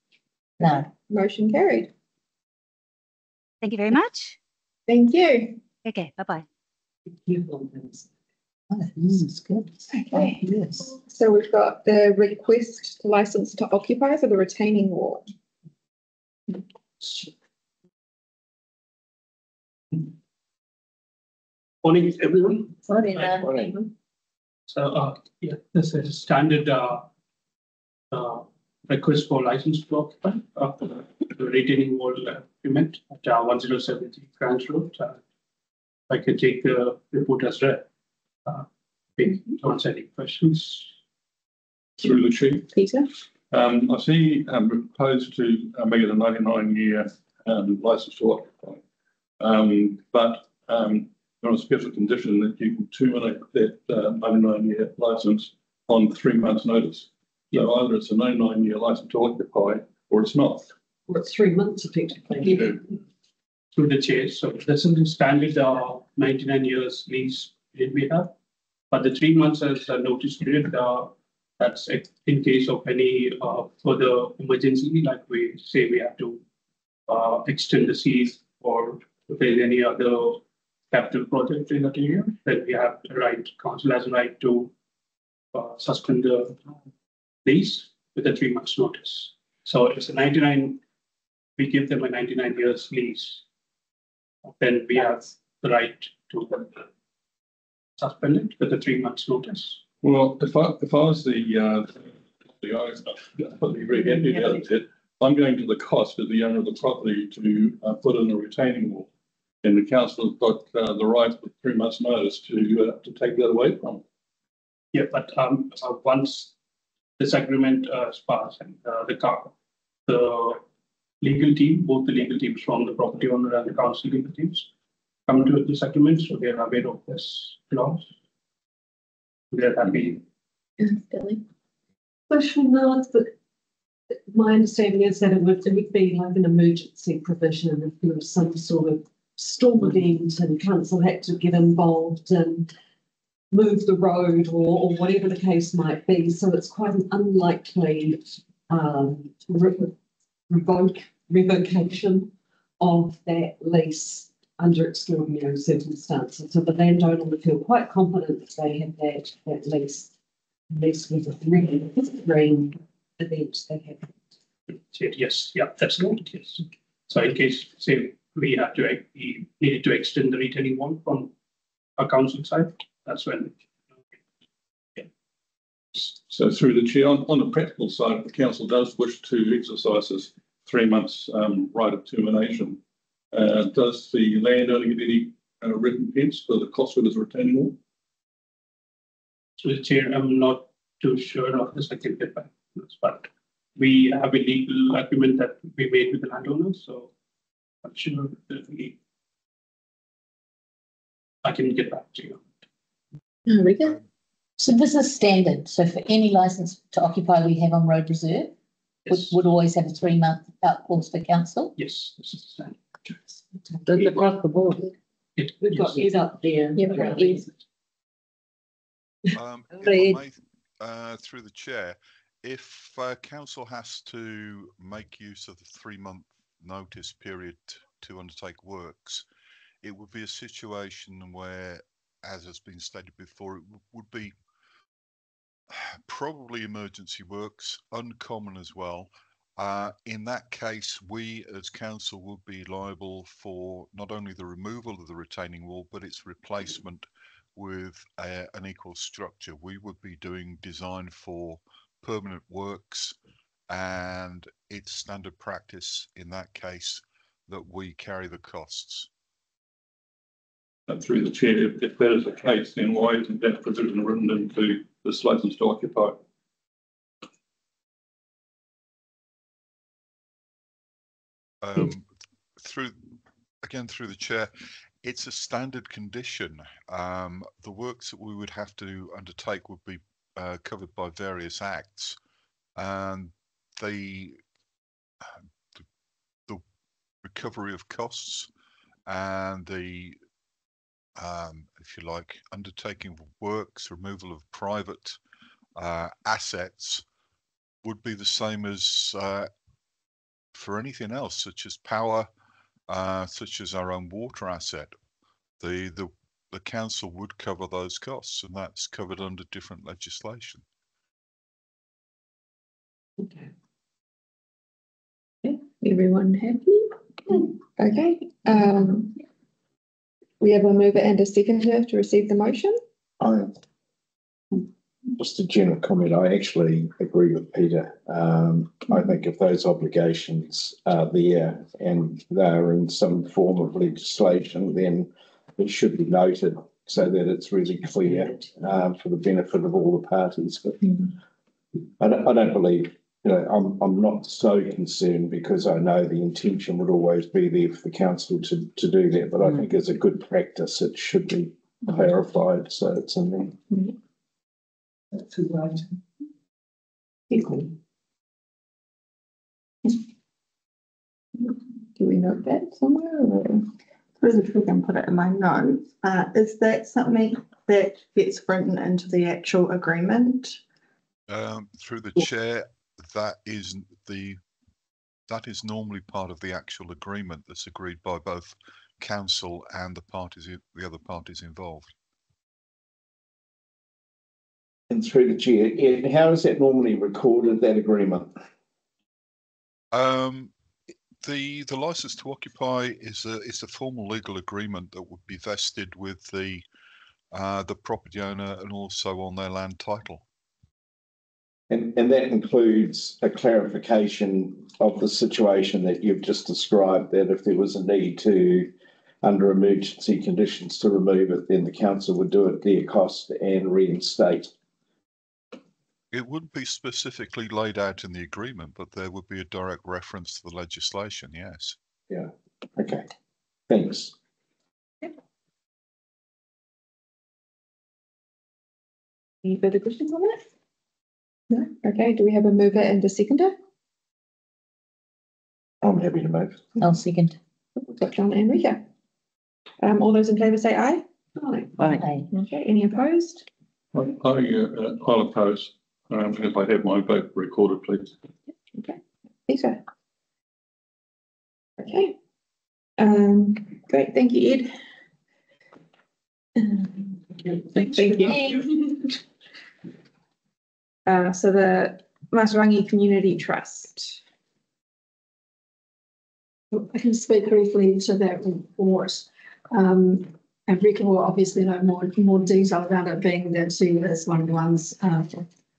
No. Motion carried. Thank you very much. Thank you. Okay, bye-bye. Oh, this is good. Okay. Yes. So we've got the request licence to occupy for the retaining wall. Morning, everyone. Morning. So, yeah, this is a standard request for license to occupy the retaining wall agreement at 1073 Grange Road. I can take the report as read. To answer any questions. Through the chair. Peter. I see proposed to make it a 99-year license to occupy, but on a special condition that you can terminate that 99-year license on 3 months' notice. So either it's a 99-year license to occupy or it's not. Or it's 3 months effectively. Yeah. Through the chair. So this is the standard 99 years lease we have, but the 3 months as a notice period. That's in case of any further emergency, like we say we have to extend the lease, or if there's any other capital project in that area, then we have the right, council has a right to suspend the lease with a 3 months notice. So if it's a 99, we give them a 99 years lease, then we have the right to suspend it with a 3 months notice. Well, if I was the owner, I'd be very happy about it. I'm going to the cost of the owner of the property to put in a retaining wall, and the council has got the right with 3 months' notice to take that away from them. Yeah, but once this agreement is passed and the legal team, both the legal teams from the property owner and the council legal teams, come to this agreement, so they are aware of this clause. They're happy. Question now, but my understanding is that it would be like an emergency provision if there was some sort of storm event and council had to get involved and move the road or whatever the case might be. So it's quite an unlikely revocation of that lease under extraordinary circumstances. So the landowner would feel quite confident that they have that lease with a really extreme event that happened. Yes, yeah, that's good. Yes. So in case, say, we needed to extend the retaining wall from a council side, that's when. Yeah. So through the chair, on the practical side, if the council does wish to exercise this 3 months right of termination, does the landowner get any recompense for the cost of his retaining wall? So the chair, I'm not too sure of this. I can get back to this, but we have a legal agreement that we made with the landowner, so I'm sure that I can get back to you. Rika? So this is standard. So for any license to occupy we have on road reserve, Yes. would always have a 3 month out clause for council. Yes, this is standard. Does it across the board? We've got it up there. Yeah, If I may, through the chair, if council has to make use of the 3-month notice period to undertake works, it would be a situation where, as has been stated before, it would be probably emergency works, uncommon as well. In that case, we as council would be liable for not only the removal of the retaining wall, but its replacement with an equal structure. We would be doing design for permanent works, and it's standard practice in that case that we carry the costs. Through the chair, if that is the case, then why isn't that provision written into this license to occupy? Through the chair, it's a standard condition. The works that we would have to undertake would be covered by various acts, and the recovery of costs and the if you like, undertaking of works, removal of private assets would be the same as for anything else, such as power, such as our own water asset. The council would cover those costs, and that's covered under different legislation. Okay. Everyone happy? Okay. We have a mover and a seconder to receive the motion. Just a general comment. I actually agree with Peter. I think if those obligations are there and they're in some form of legislation, then it should be noted so that it's really clear for the benefit of all the parties. But I don't believe, I'm not so concerned because I know the intention would always be there for the council to do that. But I think as a good practice, it should be clarified so it's in there. That's right. Equal. Do we note that somewhere? Or? There's a trick and put it in my notes. Is that something that gets written into the actual agreement? Through the chair, that is normally part of the actual agreement that's agreed by both council and the other parties involved. And through the chair, Ed, how is that normally recorded, that agreement? The license to occupy is a formal legal agreement that would be vested with the property owner and also on their land title. And that includes a clarification of the situation that you've just described, that if there was a need to, under emergency conditions, to remove it, then the council would do it at their cost and reinstate. It wouldn't be specifically laid out in the agreement, but there would be a direct reference to the legislation, yes. Yeah, okay, thanks. Any further questions on that? No? Okay, do we have a mover and a seconder? I'm happy to move. I'll second. We've got John and Rika. All those in favour say aye. Aye. Okay, any opposed? I'll oppose. If I have my vote recorded, please. Okay, Peter. Okay. Great, thank you, Ed. Thank you. So the Matarangi Community Trust. I can speak briefly to that report. And Rika will obviously know more detail about it, being that she is one of the ones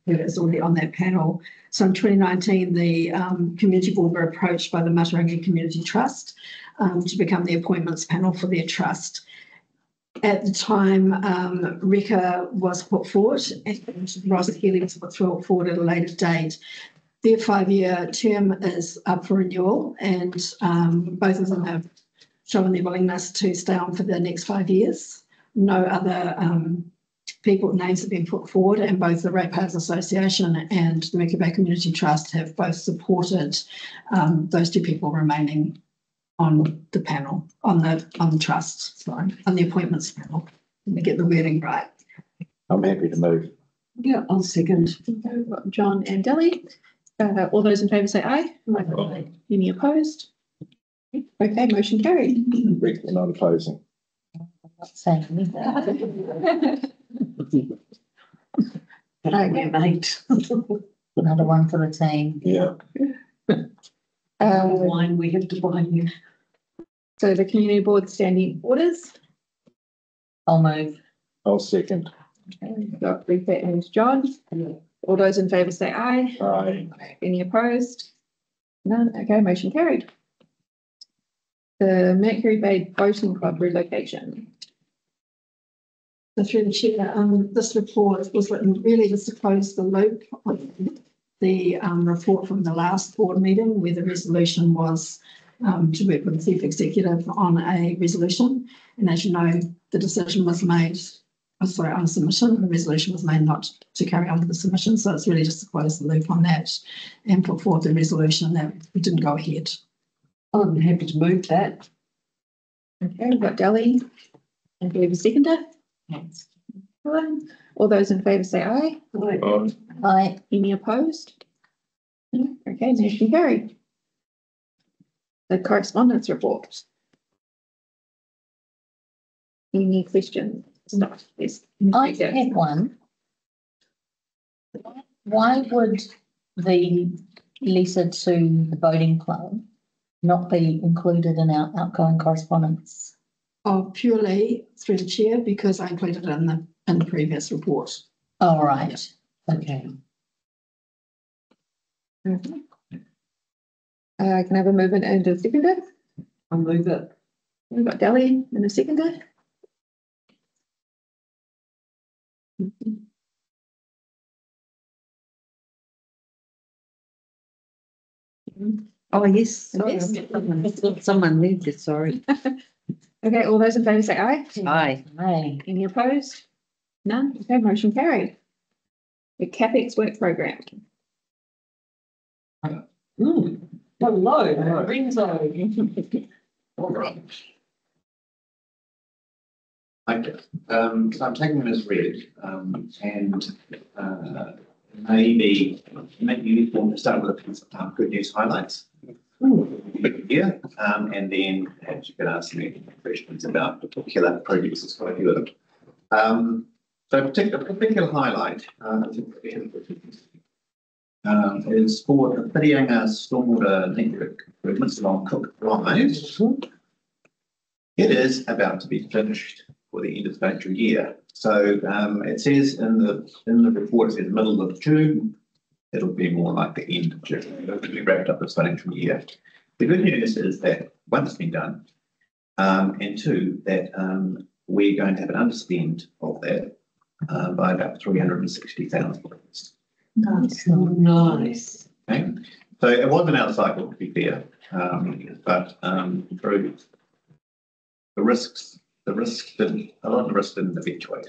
who is already on that panel. So in 2019, the community board were approached by the Matarangi Community Trust to become the appointments panel for their trust. At the time, Rika was put forward and Ross Healy was put forward at a later date. Their 5-year term is up for renewal, and both of them have shown their willingness to stay on for the next 5 years. No other names have been put forward, and both the Ratepayers Association and the Mercury Bay Community Trust have both supported those two people remaining on the panel, on the trust, sorry, on the appointments panel. Let me get the wording right. I'm happy to move. Yeah, I'll second. Okay, we've got John and Delly. All those in favour say aye. Aye. Any opposed? Okay, motion carried. Rick, we're not opposing. Not saying anything. Okay, mate. Another one for the team. Yeah. Wine we have to buy you. So the community board standing orders. I'll move. I'll second. Okay, we've got Rita and John. All those in favour say aye. Aye. Any opposed? None. Okay, motion carried. The Mercury Bay Boating Club relocation. So through the chair, this report was written really just to close the loop on the report from the last board meeting where the resolution was to work with the chief executive on a resolution. And as you know, the decision was made, on a submission, the resolution was made not to carry on with the submission. So it's really just to close the loop on that and put forward the resolution that we didn't go ahead. I'm happy to move that. Okay, we've got Delly. And we have a seconder. Yes. All those in favour say aye. Aye. Aye. Any opposed? No. Okay, motion carried. The correspondence report. Any questions? No. Yes. I have one. Why would the letter to the boating club not be included in our outgoing correspondence? Oh, purely through the chair because I included it in the previous report. All right. Okay. Can I have a movement and a seconder? I'll move it. We've got Delly and a seconder. Oh, yes. Sorry, Yes. I thought someone moved it, sorry. Okay, all those in favour say aye. Aye. Aye. Any opposed? None. Okay, motion carried. The CAPEX work program. Hello, Renzo. All right. Okay, so I'm taking them as read, and maybe useful to start with some good news highlights. Here, and then perhaps you can ask me questions about particular projects. There's quite a few of them. So particular highlight is for the Whitianga stormwater network improvements along Cook Drive. It is about to be finished for the end of the financial year. So it says in the report, it says middle of June. It'll be more like the end of June. It'll be wrapped up this financial year. The good news is that one, it's been done, and two, that we're going to have an underspend of that by about $360,000. Nice. Nice. Okay, so it wasn't out of cycle to be fair, but through the risks didn't, a lot of the risks didn't eventuate.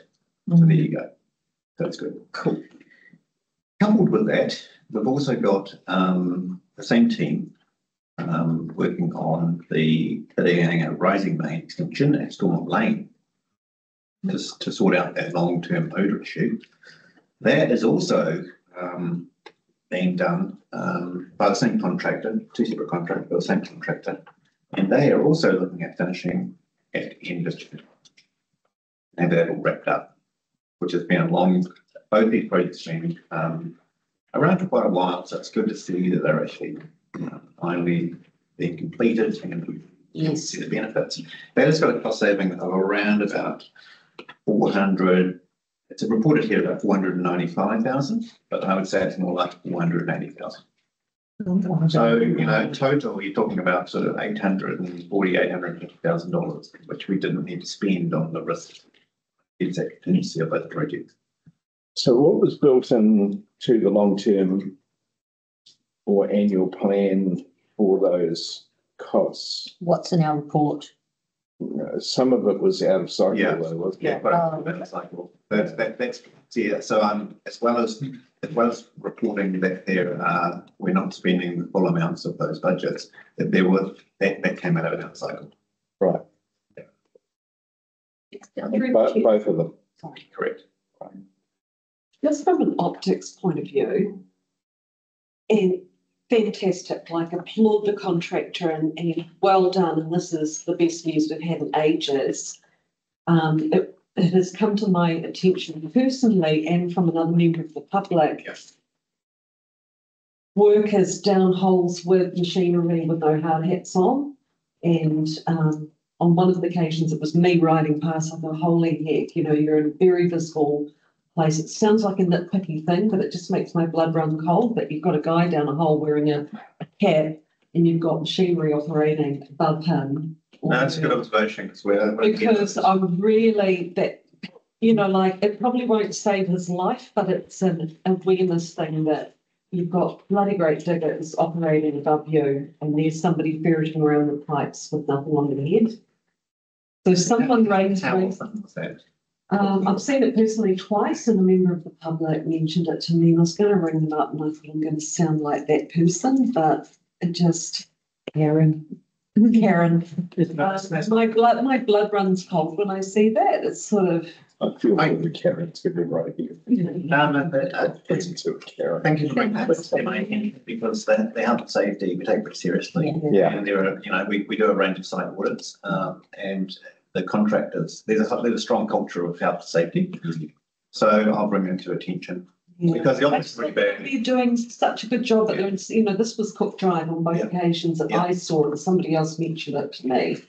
So there you go. That's good. Cool. Coupled with that, we've also got the same team working on the Whitianga Rising Main extension at Stormwater Lane to sort out that long-term odour issue. That is also being done by the same contractor, two separate contractors, but the same contractor, and they are also looking at finishing at the end of June. And that all wrapped up, which has been a long, both these projects have been around for quite a while, so it's good to see that they're actually finally being completed and Yes. see the benefits. That has got a cost saving of around about 400. It's reported here about 495,000, but I would say it's more like 480,000. So, total, you're talking about sort of $850,000, which we didn't need to spend on the risk contingency of both projects. So what was built in to the long-term or annual plan for those costs? What's in our report? Some of it was out of cycle, Yeah. though, wasn't it? Yeah, but that's cycle. That's yeah. So as well as reporting that we're not spending the full amounts of those budgets, that there was that came out of an cycle. Right. Yeah. Both of them. Correct. just from an optics point of view, and fantastic, like applaud the contractor and well done, and this is the best news we've had in ages. It has come to my attention personally and from another member of the public. Yes. Workers down holes with machinery with no hard hats on, and on one of the occasions it was me riding past. I thought, holy heck, you know, you're in a very visible place. It sounds like a nitpicky thing, but it just makes my blood run cold that you've got a guy down a hole wearing a cap and you've got machinery operating above him. No, that's a good observation because I'm really that, you know, like it probably won't save his life, but it's an awareness thing that you've got bloody great diggers operating above you and there's somebody ferreting around the pipes with nothing on their head. So someone raised How often was that? I've seen it personally twice, and a member of the public mentioned it to me, and I was going to ring them up and I thought I'm going to sound like that person, but it just Karen. My blood runs cold when I see that. It's sort of. I feel like the Karen's going to be right here. Thank you for bringing that to my attention, because the health and safety we take pretty seriously. Yeah. And there are, you know, we do a range of site audits, and the contractors, there's a strong culture of health and safety. So I'll bring them to attention. Yeah. Because the office is really bad. You're doing such a good job at doing, you know, this was Cook Drive on both occasions that I saw, and somebody else mentioned it to me.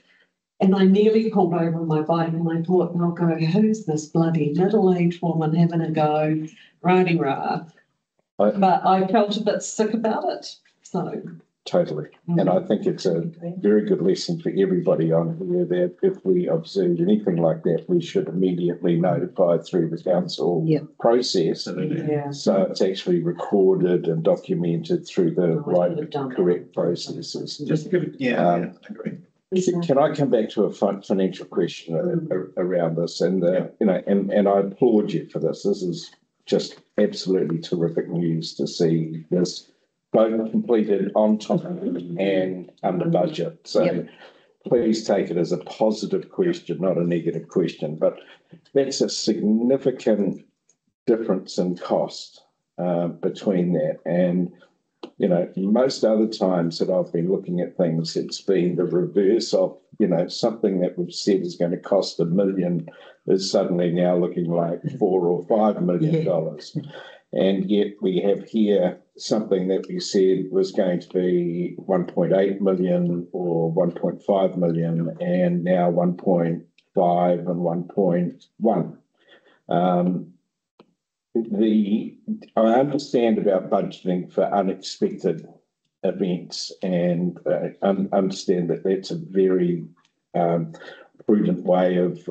And I nearly pulled over on my bike and I thought, I'll go, who's this bloody middle-aged woman having a go, riding rah. But I felt a bit sick about it. So totally. And I think it's a very good lesson for everybody on here that if we observe anything like that, we should immediately notify through the council process. So it's actually recorded and documented through the correct processes. Just give it, I agree. Can I come back to a financial question around this? And you know, and I applaud you for this. This is just absolutely terrific news to see this both completed on time and under budget. So please take it as a positive question, not a negative question. But that's a significant difference in cost between that. And you know, most other times that I've been looking at things, it's been the reverse of, you know, something that we've said is going to cost $1 million is suddenly now looking like $4 or $5 million. And yet we have here something that we said was going to be 1.8 million or 1.5 million, and now 1.5 and 1.1. I understand about budgeting for unexpected events, and understand that that's a very prudent way of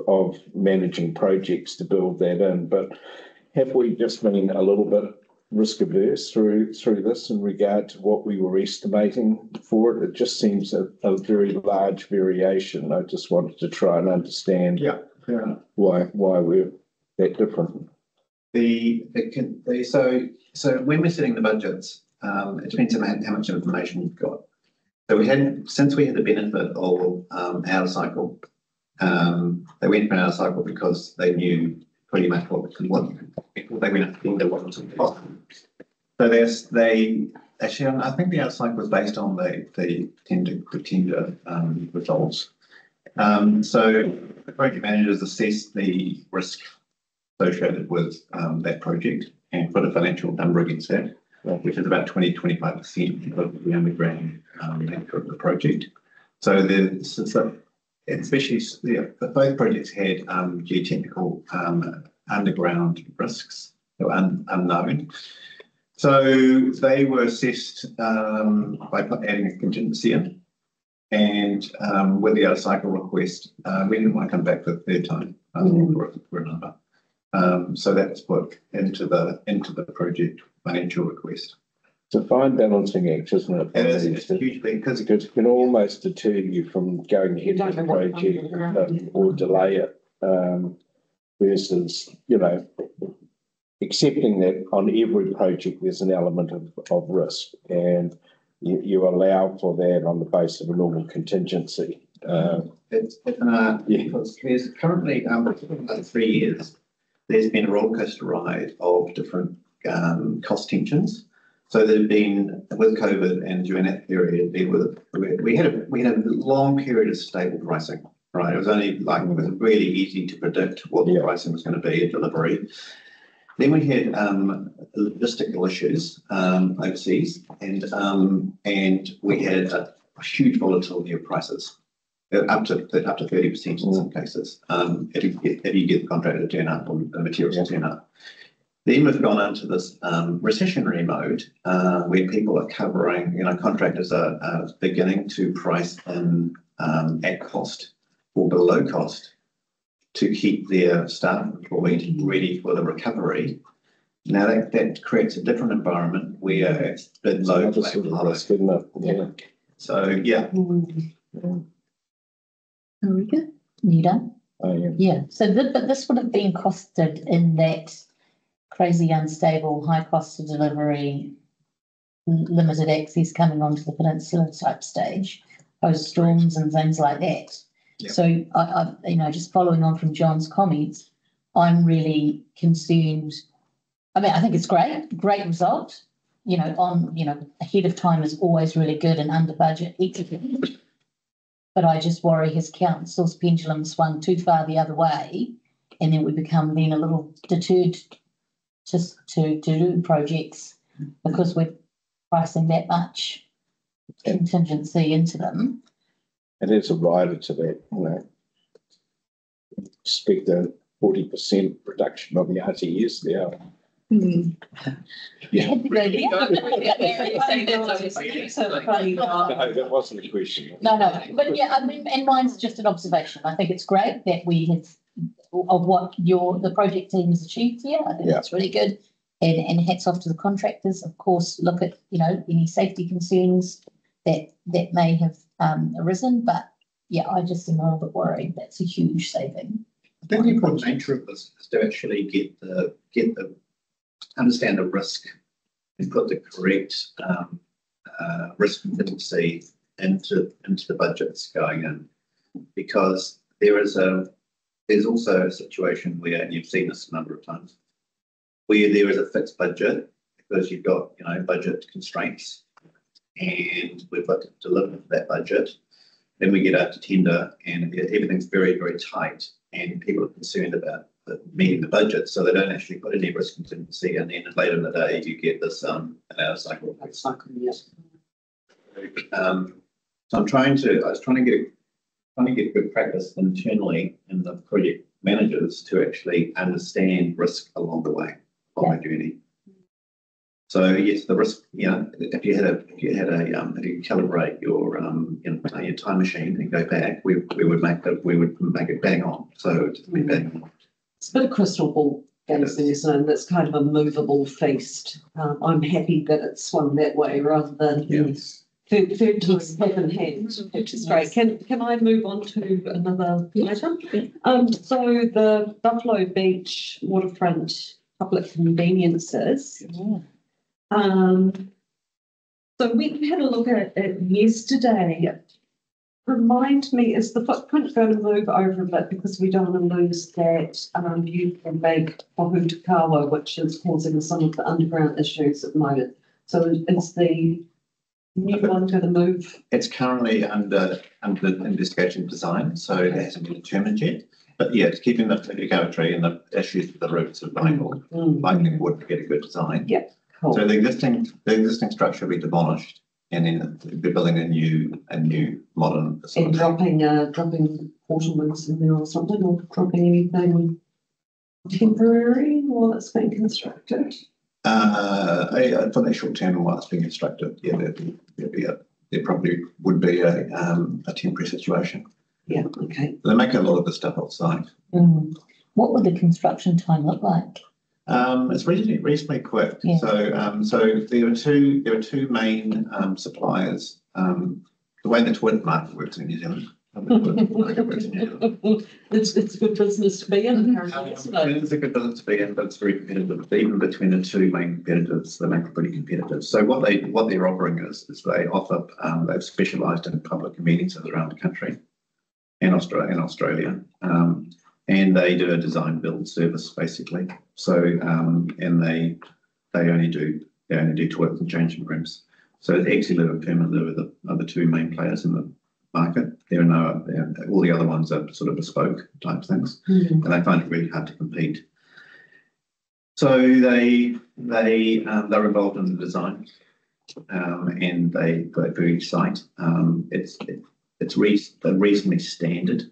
managing projects to build that in. But have we just been a little bit risk averse through this in regard to what we were estimating for it? It just seems a very large variation. I just wanted to try and understand why we're that different. So when we're setting the budgets, it depends on how much information you've got. So since we had the benefit of out of cycle, they went for an out of cycle because they knew pretty much what because they went up to tender wasn't possible. So they actually, I think the out of cycle was based on the tender results. So the project managers assessed the risk associated with that project and put a financial number against that, which is about 20-25% of the underground nature of the project. So especially both projects had geotechnical underground risks that were unknown. So they were assessed by adding a contingency in, and with the out of cycle request, we didn't want to come back for the third time for a number. So that's put into the project financial request. It's a fine balancing act, isn't it? It is hugely, because it can almost deter you from going ahead with the project or delay it, versus, you know, accepting that on every project there's an element of risk, and you allow for that on the basis of a normal contingency. Because there's currently 3 years. there's been a rollercoaster ride of different cost tensions. So there've been, with COVID and during that period, we had a long period of stable pricing, right? It was only like, it was really easy to predict what the pricing was going to be at delivery. Then we had logistical issues overseas, and we had a huge volatility of prices, up to 30% in some cases. If you get the contractor to turn up or the materials to turn up. Then we've gone into this recessionary mode where people are covering, contractors are beginning to price in at cost or below cost to keep their staff employed, ready for the recovery. Now that creates a different environment where it's bid low, So yeah. Are we good? You done? Yeah. So but this would have been costed in that crazy unstable, high cost of delivery, limited access coming onto the peninsula type stage, post storms and things like that. Yep. So I just following on from John's comments, I'm really concerned. I mean, I think it's great result. Ahead of time is always really good and under budget. But I just worry his council's pendulum swung too far the other way, and then we become then a little deterred just to do projects because we're pricing that much contingency into them. And there's a rider to that, expect a 40% reduction on the RTS there. Yeah. No, that wasn't a question. No, but yeah, I mean, and mine's just an observation. I think it's great that we have of what the project team has achieved here. I think that's really good. And hats off to the contractors. Of course, look at any safety concerns that may have arisen. But yeah, I just am a little bit worried. That's a huge saving. I think the important nature of this is to actually get the understand the risk and put the correct risk contingency into the budgets going in, because there's also a situation where, and you've seen this a number of times, where there is a fixed budget because you've got budget constraints and we've got to deliver that budget. Then we get out to tender and everything's very, very tight and people are concerned about meeting the budget, so they don't actually put any risk contingency, and then later in the day you get this cycle. Yes. So I was trying to get good practice internally in the project managers to actually understand risk along the way of my journey. So yes, the risk, if you calibrate your time machine and go back, we would make it bang on. So just be bang on. It's a bit of crystal ball gazing, isn't it? That's kind of a movable feast. I'm happy that it's swung that way rather than third time's heaven hand, which is great. Can I move on to another item? So the Buffalo Beach waterfront public conveniences. So we had a look at it yesterday. Remind me, is the footprint going to move over a bit because we don't want to lose that view from Lake Pohutakawa, which is causing some of the underground issues at the moment. So is the new one going to move? It's currently under investigation design, so it hasn't been determined yet. But yeah, it's keeping the geometry and the issues with the roots of likely would get a good design. Yeah, cool. So the existing structure will be demolished, and then we're building a new modern facility. And dropping portals in there or something, or dropping anything temporary while it's being constructed? For that short term while it's being constructed, there probably would be a temporary situation. Yeah, okay. They make a lot of the stuff outside. What would the construction time look like? It's reasonably quick. Yeah. So there are two main suppliers. The way the toilet market works in New Zealand. It's a good business to be in. It's a good business to be in, but it's very competitive. Even between the two main competitors, they make it pretty competitive. So what they're offering is they offer they've specialised in public conveniences around the country and Australia. and they do a design build service basically. So and they only do toilets and changing rooms. So Exclude and Permanent are the two main players in the market. There are no all the other ones are sort of bespoke type things, and they find it really hard to compete. So they're involved in the design, and for each site, it's reasonably standard.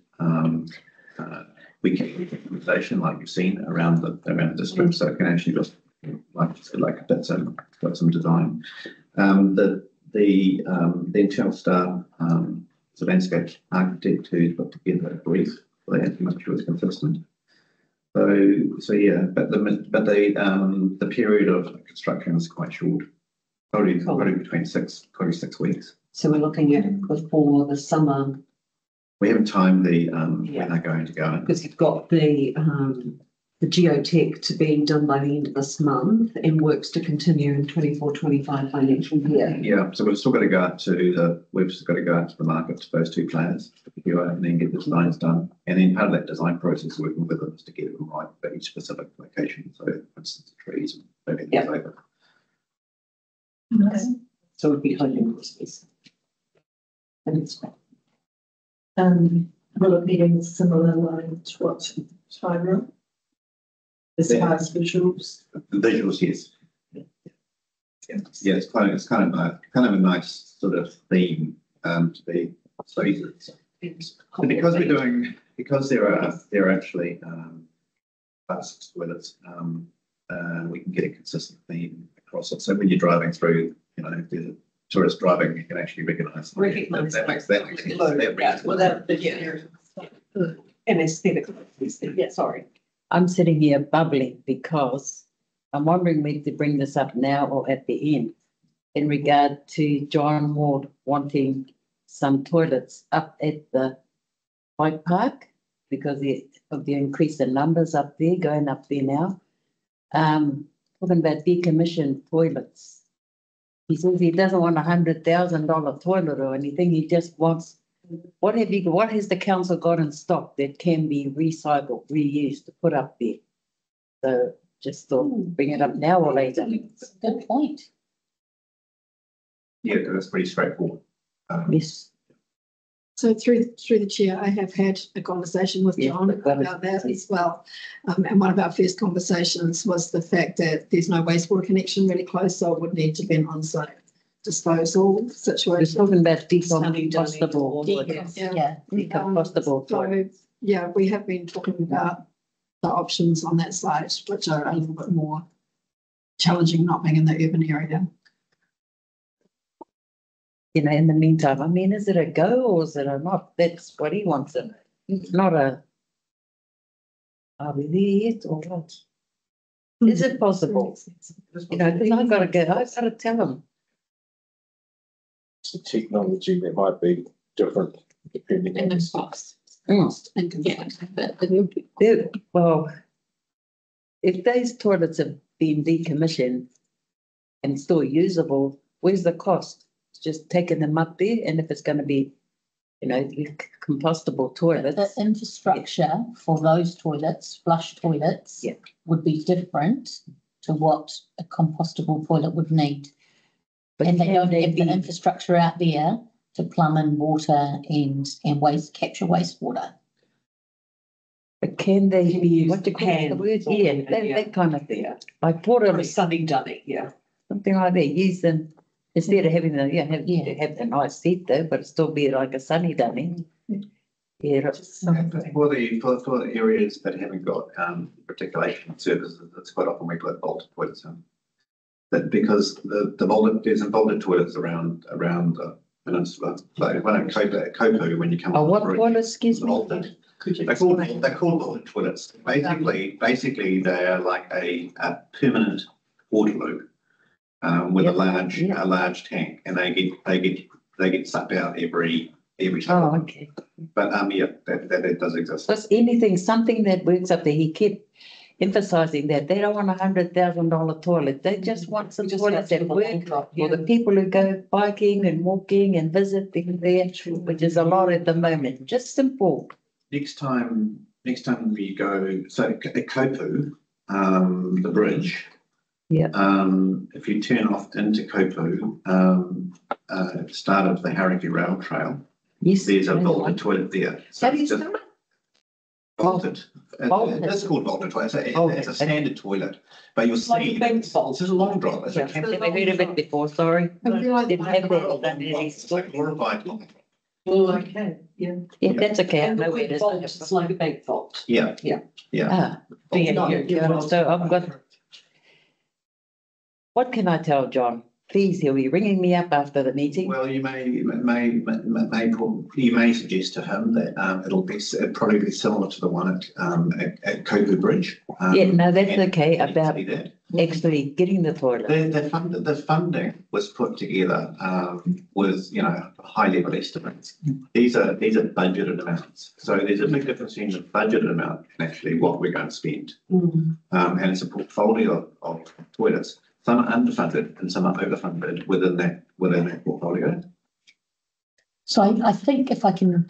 We keep implementation like you've seen around the district, so it can actually just like that's got some design. The internal staff, the landscape architect who's put together a brief for that to make sure it's consistent. So yeah, but the period of construction is quite short, probably between 6 weeks. So we're looking at before the summer. We haven't timed when they're going to go. Because you've got the geotech to being done by the end of this month and works to continue in 24-25 financial year. Yeah, so we've still got to go out to the market to those two players and then get the designs done. And then part of that design process working with them is to get them right for each specific location. So for instance, the trees and things like that. Okay. So it would be hoping Christmas. And it's will it be in similar line to what Tyra? As far as visuals? The visuals, yes. Yeah, it's kind of a nice sort of theme to be. So because there are actually bus toilets, we can get a consistent theme across it. So when you're driving through, if there's a tourist driving, you can actually recognise that. Without the and aesthetic. Yeah, sorry. I'm sitting here bubbling because I'm wondering whether to bring this up now or at the end in regard to John Ward wanting some toilets up at the bike park because of the increase in numbers up there, going up there now. Talking about decommissioned toilets. He says he doesn't want $100,000 toilet or anything. He just wants, what has the council got in stock that can be recycled, reused to put up there? So just bring it up now or later. Good point. Yeah, that's pretty straightforward. Yes. So through the chair, I have had a conversation with John about that as well. And one of our first conversations was the fact that there's no wastewater connection really close, so it would need to be an on-site disposal situation. We're talking about decombustible. Decombustible. So yeah, we have been talking about the options on that site, which are a little bit more challenging, not being in the urban area. In the meantime, I mean, is it a go or is it a not? That's what he wants in it. It's not a, are we there yet or what? Is it possible? Because I've got to go, I've got to tell him. It's the technology that might be different depending on the cost. Well, if those toilets have been decommissioned and still usable, where's the cost? Just taking them up there, and if it's going to be, compostable toilets. The infrastructure for those toilets, flush toilets, would be different to what a compostable toilet would need. And they don't have the infrastructure out there to plumb in water and capture wastewater. But can they be what do you call the word? Yeah, that kind of thing. Like portable sunny dunny, something like that. Use them. Instead of having have the nice seat though, but it still be like a sunny dunny. Yeah. For the areas that haven't got reticulation services, it's quite often we put bolted toilets in. But because there's bolted toilets around the peninsula. So when at Kopu, when you come what toilets, excuse me? They're called bolted toilets. Basically they're like a permanent water loop. With a large tank, and they get sucked out every Oh, okay. But that does exist. Plus something that works up there. He kept emphasising that they don't want $100,000 toilet. They just want some toilets that work for the people who go biking and walking and visiting there, which is a lot at the moment. Just simple. Next time next time we go, so at Kopu, the bridge. Yeah. If you turn off into Kopu, at the start of the Hāhei Rail Trail, Yes. there's a vaulted toilet there. So How do you it's just spell it? vaulted. Vaulted. It's called vaulted toilet. It's a standard toilet, but you'll Like see a big it's vault. a long drop. It's Yeah, I've never heard of it before, sorry. Didn't have that. It's like glorified long. Oh, okay, yeah. Yeah, that's okay. I And the know where it big is. vault is like a big vault. Yeah. Yeah. Yeah. Ah, yeah. So I've got. What can I tell John? Please, he'll be ringing me up after the meeting. Well, you may suggest to him that it'll probably be similar to the one at Kopu Bridge. Yeah, no, that's and okay. you can About see that. actually getting the toilet. The funding was put together with high level estimates. These are budgeted amounts. So there's a big difference between the budgeted amount and actually what we're going to spend. And it's a portfolio of toilets. Some are underfunded and some are overfunded within that portfolio. So I think if I can,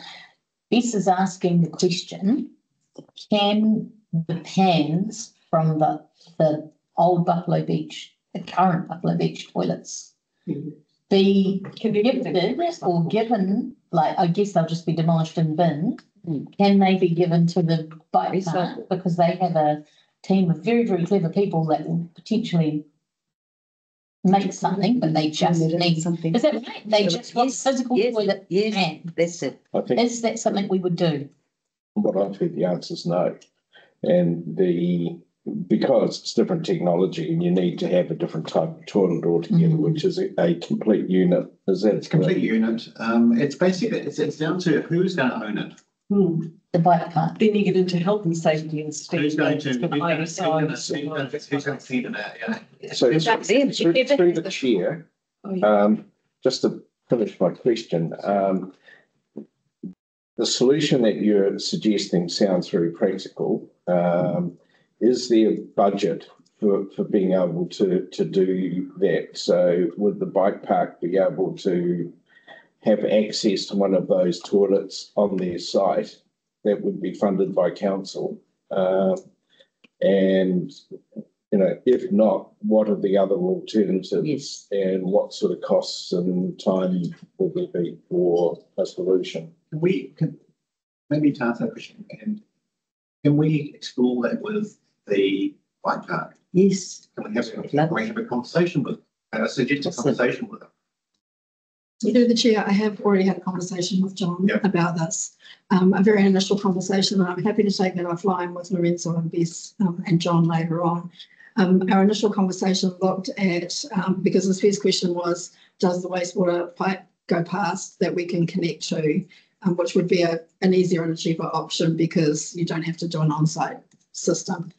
Bess is asking the question, can the pans from the old Buffalo Beach, the current Buffalo Beach toilets be gifted or given, like I guess they'll just be demolished and binned, can they be given to the bike park because they have a team of very, very clever people that will potentially make something, but they just need something. Is that right? They just want physical toilet. Yes, that's it. I think Is that something we would do? what I've heard the answer is no. And because it's different technology and you need to have a different type of toilet altogether, which is a complete unit. Is that It's a complete unit. It's basically, it's down to who's going to own it. The bike park. Then you get into health and safety and stuff. Who's going to clean it out? Yeah. So through the chair, just to finish my question, the solution that you're suggesting sounds very practical. Is there a budget for being able to do that? So would the bike park be able to have access to one of those toilets on their site that would be funded by council? And, if not, what are the other alternatives and what sort of costs and time will there be for a solution? We can maybe to answer that question, and can we explore that with the bike park? Yes. Can we have a conversation with, suggest a conversation with them? Through the chair, I have already had a conversation with John about this, a very initial conversation, and I'm happy to take that offline with Lorenzo and Bess and John later on. Our initial conversation looked at, because his first question was, does the wastewater pipe go past that we can connect to, which would be an easier and a cheaper option because you don't have to do an on-site system.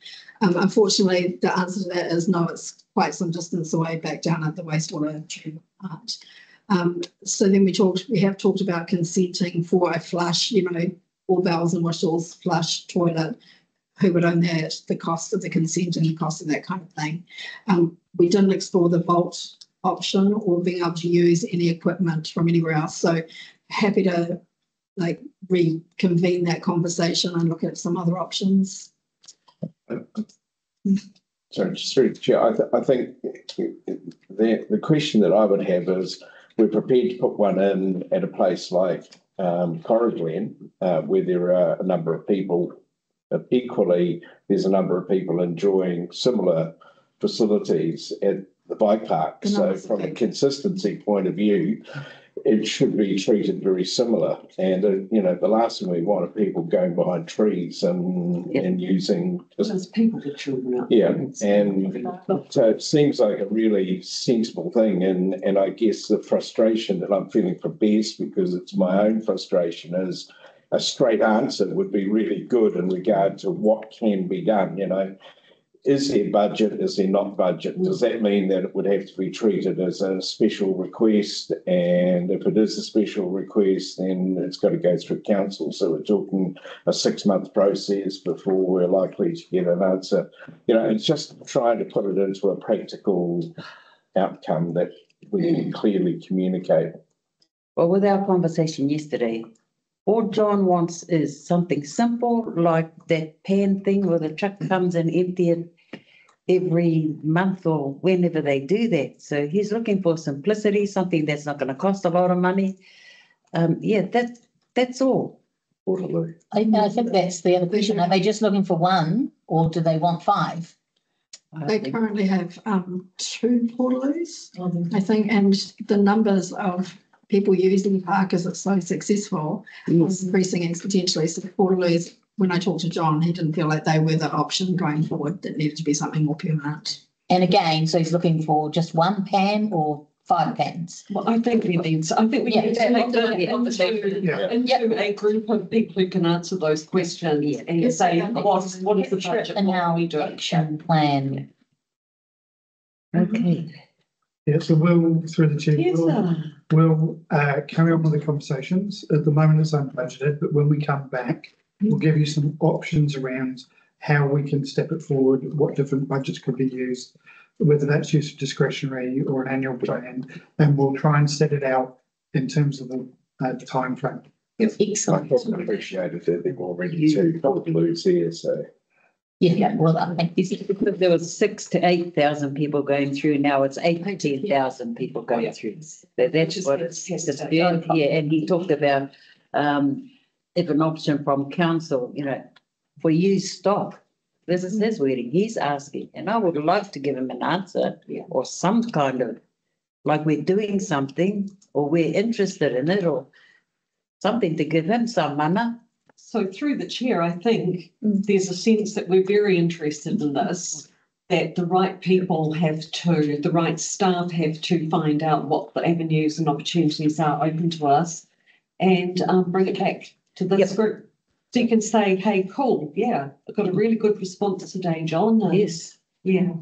Unfortunately, the answer to that is no, it's quite some distance away back down at the wastewater treatment plant. So then we have talked about consenting for a flush, all bells and whistles flush toilet. Who would own that, the cost of the consent and the cost of that kind of thing. We didn't explore the vault option or being able to use any equipment from anywhere else. So happy to reconvene that conversation and look at some other options. So just through the chair, I think the question that I would have is, we're prepared to put one in at a place like Corriglen, where there are a number of people. Equally, there's a number of people enjoying similar facilities at the bike park. So from a consistency point of view, it should be treated very similar. And, the last thing we want are people going behind trees and using... There's people with children. Yeah, and so it seems like a really sensible thing. And I guess the frustration that I'm feeling for Bess, because it's my own frustration, is a straight answer would be really good in regard to what can be done. Is there budget? Is there not budget? Does that mean that it would have to be treated as a special request? And if it is a special request, then it's got to go through council. So we're talking a 6-month process before we're likely to get an answer. It's just trying to put it into a practical outcome that we can clearly communicate. Well, with our conversation yesterday, All John wants is something simple, like that pan thing where the truck comes and empty it every month or whenever they do that. So he's looking for simplicity, something that's not going to cost a lot of money. Yeah, that's all. I think that's the other question. Are they just looking for one, or do they want 5? They currently have 2 portaloos, I think, and the numbers of people using the park as it's so successful is increasing exponentially. So the portaloos, when I talked to John, he didn't feel like they were the option going forward. That needed to be something more permanent. And again, so he's looking for just 1 pan or 5 pans? Well, I think we need to take that into a group of people who can answer those questions and say what is the budget and how we do action plan. Okay. Yeah, so we'll, through the chair, we'll carry on with the conversations. At the moment, it's unbudgeted, but when we come back, we'll give you some options around how we can step it forward, what different budgets could be used, whether that's use of discretionary or an annual plan, and we'll try and set it out in terms of the time frame. Excellent. I probably appreciated that they've already 2 portaloos here, so. Yeah, well, I think there was 6,000 to 8,000 people going through. Now it's 18,000 people going through. So that's what it's yeah. And he talked about if an option from council, for you stop. This is his wording. He's asking, and I would love to give him an answer or some kind of like we're doing something or we're interested in it or something to give him some mana. So through the chair, I think there's a sense that we're very interested in this, that the right people the right staff have to find out what the avenues and opportunities are open to us and bring it back to this group. So you can say, hey, cool, yeah, I've got a really good response today, John. Yes. Yeah.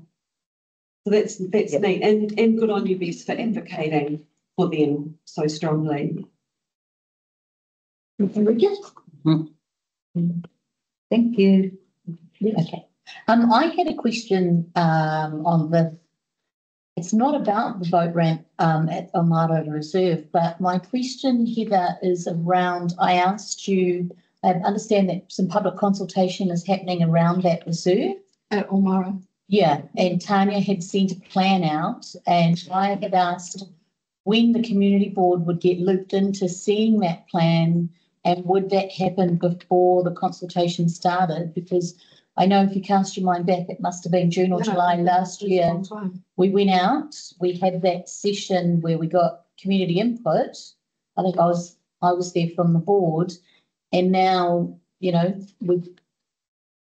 So that's neat. And good on you, Bess, for advocating for them so strongly. Thank you. Okay. I had a question on the. It's not about the boat ramp at Omara Reserve, but my question, Heather, is around. I asked you. I understand that some public consultation is happening around that reserve at Omara. Yeah, and Tanya had sent a plan out, and I had asked when the community board would get looped into seeing that plan. And would that happen before the consultation started? Because I know if you cast your mind back, it must have been June or July last year. We went out, we had that session where we got community input. I think I was there from the board. And now, we've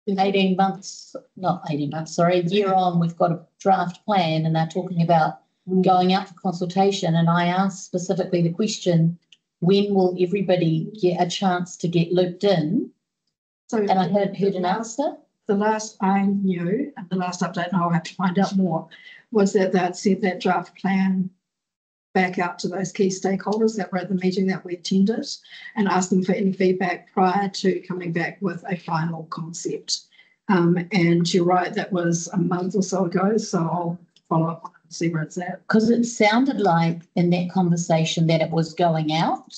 18 months, not 18 months, sorry, a year on, we've got a draft plan and they're talking about going out for consultation. And I asked specifically the question, when will everybody get a chance to get looped in? So, and I heard an answer. The last I knew, and the last update, and I'll have to find out more, was that they'd sent that draft plan back out to those key stakeholders that were at the meeting that we attended and asked them for any feedback prior to coming back with a final concept. And you're right, that was a month or so ago, so I'll follow up and see where it's at. Because it sounded like in that conversation that it was going out,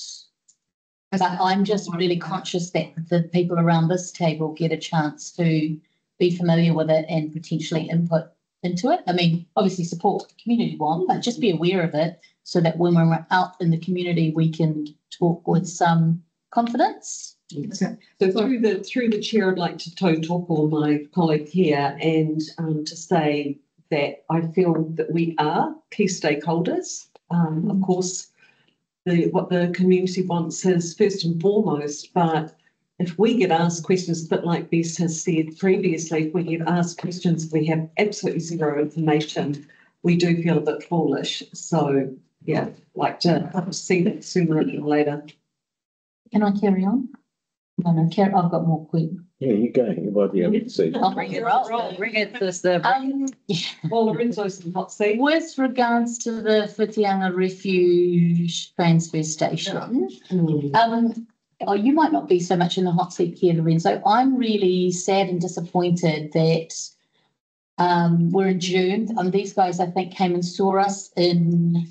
but I'm just really conscious that the people around this table get a chance to be familiar with it and potentially input into it. I mean, obviously support the community one, but just be aware of it so that when we're out in the community, we can talk with some confidence. So through the chair, I'd like to talk on my colleague here and to say that I feel that we are key stakeholders. Of course, what the community wants is first and foremost, but if we get asked questions, a bit like Bess has said previously, if we get asked questions, we have absolutely zero information, we do feel a bit foolish. So, yeah, like to see that sooner rather than later. Can I carry on? No, I've got more questions. Yeah, you go. You might be able to see. I'll bring it up. Bring it to the. Well, Lorenzo's in the hot seat. With regards to the Whitianga Refuge Transfer Station, you might not be so much in the hot seat here, Lorenzo. I'm really sad and disappointed that we're in June. These guys, I think, came and saw us in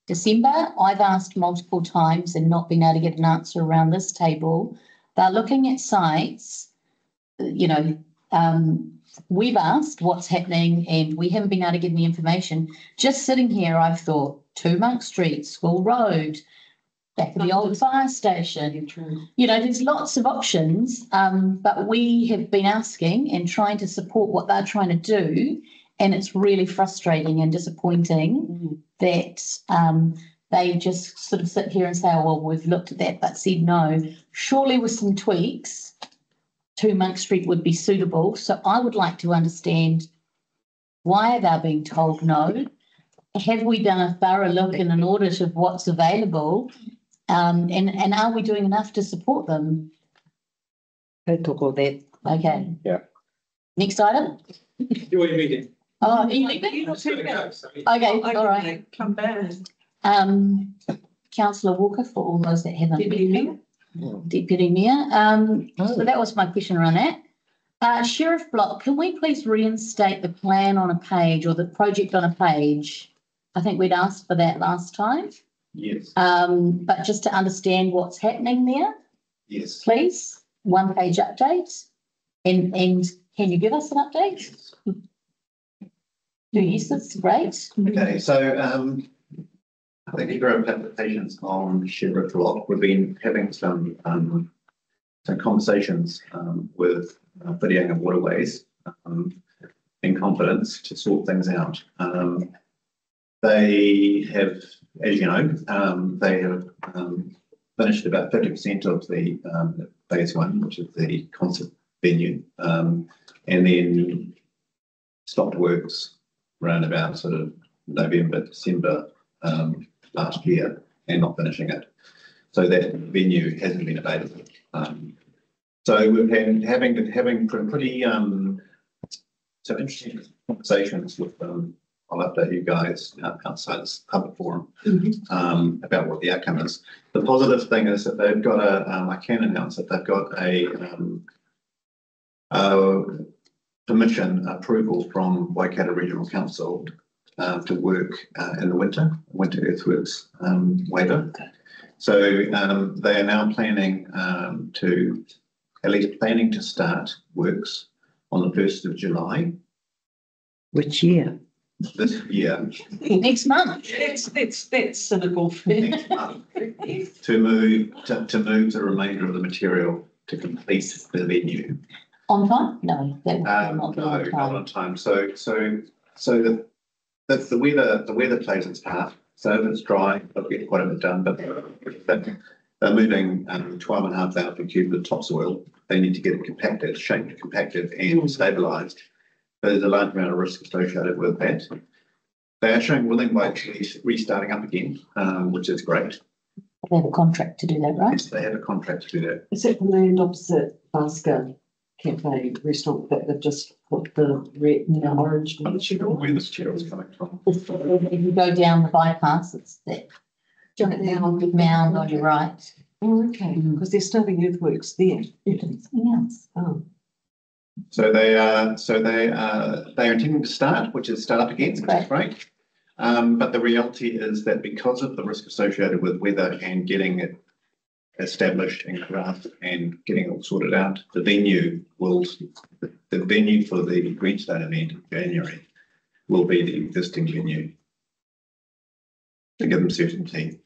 December. I've asked multiple times and not been able to get an answer around this table. They're looking at sites, you know, we've asked what's happening and we haven't been able to get any information. Just sitting here, I've thought 2 Monk Street, School Road, back of the old fire station. You know, there's lots of options, but we have been asking and trying to support what they're trying to do. And it's really frustrating and disappointing that they just sort of sit here and say, oh, well, we've looked at that, but said no. Surely with some tweaks, 2 Monk Street would be suitable. So I would like to understand why they're being told no. Have we done a thorough look and an audit of what's available? And are we doing enough to support them? Okay. Yeah. Next item. Your meeting. Oh, are you leaving? Okay, all right. Come back. Councillor Walker, for all those that haven't. Deputy Mayor. So that was my question around that. Sheriff Block, can we please reinstate the plan on a page or the project on a page? I think we'd asked for that last time. Yes. But just to understand what's happening there. Yes. Please, 1 page update. And can you give us an update? Yes. 2 yeses, great. Okay, so I think there are applications on Sheriff Block. We've been having some conversations with Whitianga Waterways in confidence to sort things out. They have, as you know, they have finished about 50% of the phase 1, which is the concert venue, and then stopped works around about sort of November, December last year, and not finishing it. So that venue hasn't been available. So we've been having pretty so interesting conversations with them. I'll update you guys outside this public forum about what the outcome is. The positive thing is that they've got I can announce that they've got a permission approval from Waikato Regional Council to work in the winter earthworks waiver. So they are now planning to start works on the 1st of July. Which year? This year. Next month. That's cynical. Next month. to move the remainder of the material to complete the venue. On time? No, that would not be no, on time. not on time. So the weather plays its part. So if it's dry, they'll get quite a bit done. But they're moving 12,500 cubes of topsoil. They need to get it compacted, shaped, compacted, and stabilised. There's a large amount of risk associated with that. They are showing willing by actually restarting up again, which is great. They have a contract to do that, right? Yes, they have a contract to do that. Is it the land opposite Basca Cafe restaurant that they've just put the red and orange? I'm not sure where this chair is coming from. If you go down the bypass, it's that giant mound on your right. Oh, okay, because they're starting earthworks there. Something else. Oh. So they are intending to start, which is start up again, which is great. But the reality is that because of the risk associated with weather and getting it established and grasped and getting it all sorted out, the venue for the Greenstone event in January will be the existing venue to give them certainty.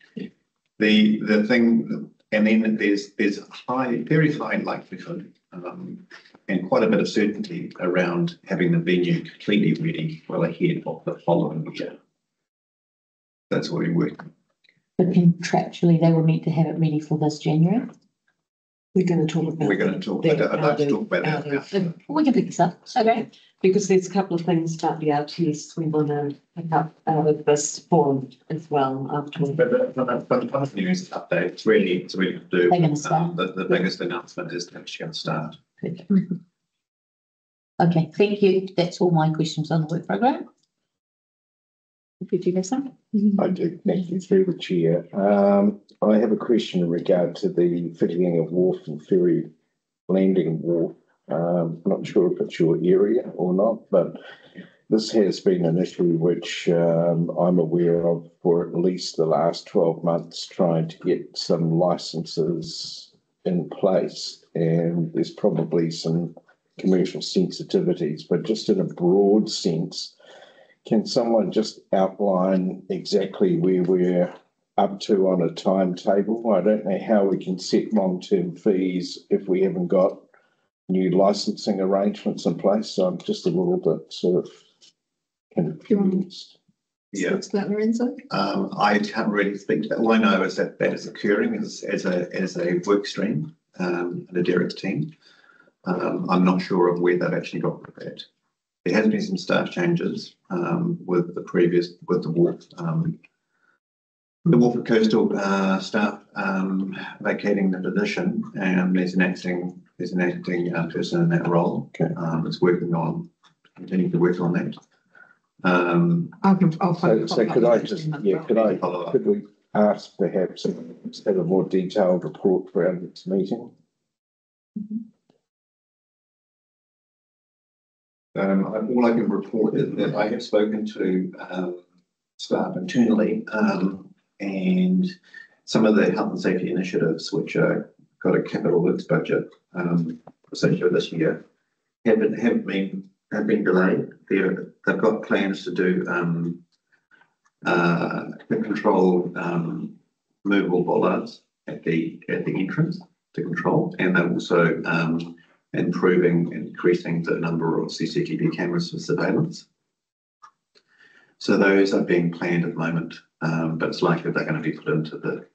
The thing, and then there's very high likelihood and quite a bit of certainty around having the venue completely ready well ahead of the following year. That's what we're working. But contractually, they will need to have it ready for this January. We're going to talk about. We're going to talk. I'd like to talk about that. We can pick this up. Okay. Because there's a couple of things about the RTS we want to pick up out of this forum as well afterwards. But the public news update, it's really to do. They're going to start. The biggest announcement is to actually going to start. Okay, thank you. That's all my questions on the work programme. Did you have some? I do. Thank you through the chair. I have a question in regard to the fitting of wharf and ferry landing wharf. I'm not sure if it's your area or not, but this has been an issue which I'm aware of for at least the last 12 months, trying to get some licenses in place, and there's probably some commercial sensitivities, but just in a broad sense, can someone just outline exactly where we're up to on a timetable? I don't know how we can set long-term fees if we haven't got new licensing arrangements in place. So I'm just a little bit sort of confused. Yeah. What's that, Lorenzo? I can't really speak to that. All I know is that that is occurring as a work stream in the Derek's team. I'm not sure of where they've actually got with that. There has been some staff changes with the Wharf Coastal staff vacating the position, and there's an acting person in that role. Okay. That's continuing to work on that. Could we ask perhaps to have a more detailed report for our next meeting? All I can report is that I have spoken to staff internally, and some of the health and safety initiatives which got a capital works budget essentially this year have been delayed. They've got plans to do control movable bollards at the entrance to control, and they're also increasing the number of CCTV cameras for surveillance. So those are being planned at the moment, but it's likely they're going to be put into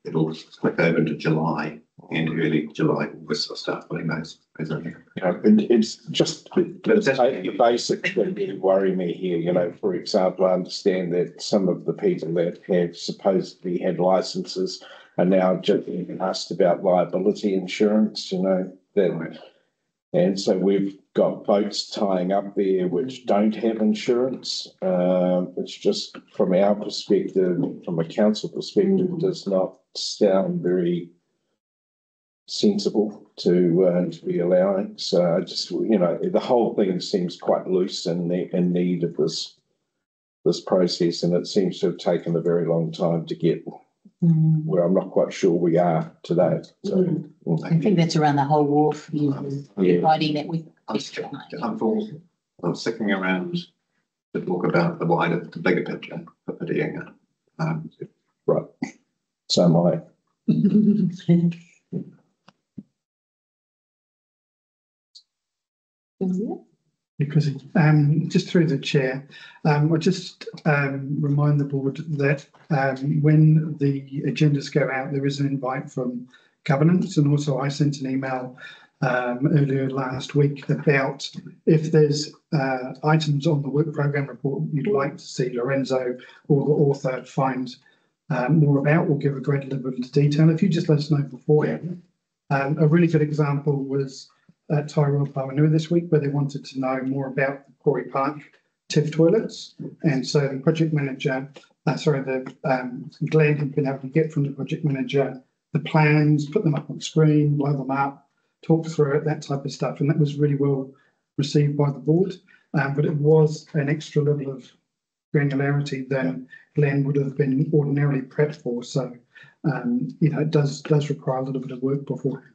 it'll click over into July, and early July we'll start putting those in. It's just the basic thing that worry me here. For example, I understand that some of the people that have supposedly had licenses are now just being asked about liability insurance, and so we've got boats tying up there which don't have insurance, which just from our perspective, from a council perspective, does not sound very sensible to be allowing. So I just, the whole thing seems quite loose and in need of this process, and it seems to have taken a very long time to get where I'm not quite sure we are today. So I think that's around the whole wharf. Providing that we. I'm sticking around to talk about the bigger picture for Whitianga. Right. So am I. Because just through the chair, I'll just remind the board that when the agendas go out, there is an invite from governance, and also I sent an email earlier last week about if there's items on the work programme report you'd like to see Lorenzo or the author find more about, or give a greater level of detail. If you just let us know beforehand. A really good example was at Tyrell Pawanui this week, where they wanted to know more about the Corey Park TIF toilets, and so the project manager, Glenn had been able to get from the project manager the plans, put them up on screen, blow them up, talk through it, that type of stuff, and that was really well received by the board. But it was an extra level of granularity than Glenn would have been ordinarily prepped for. So, it does require a little bit of work beforehand.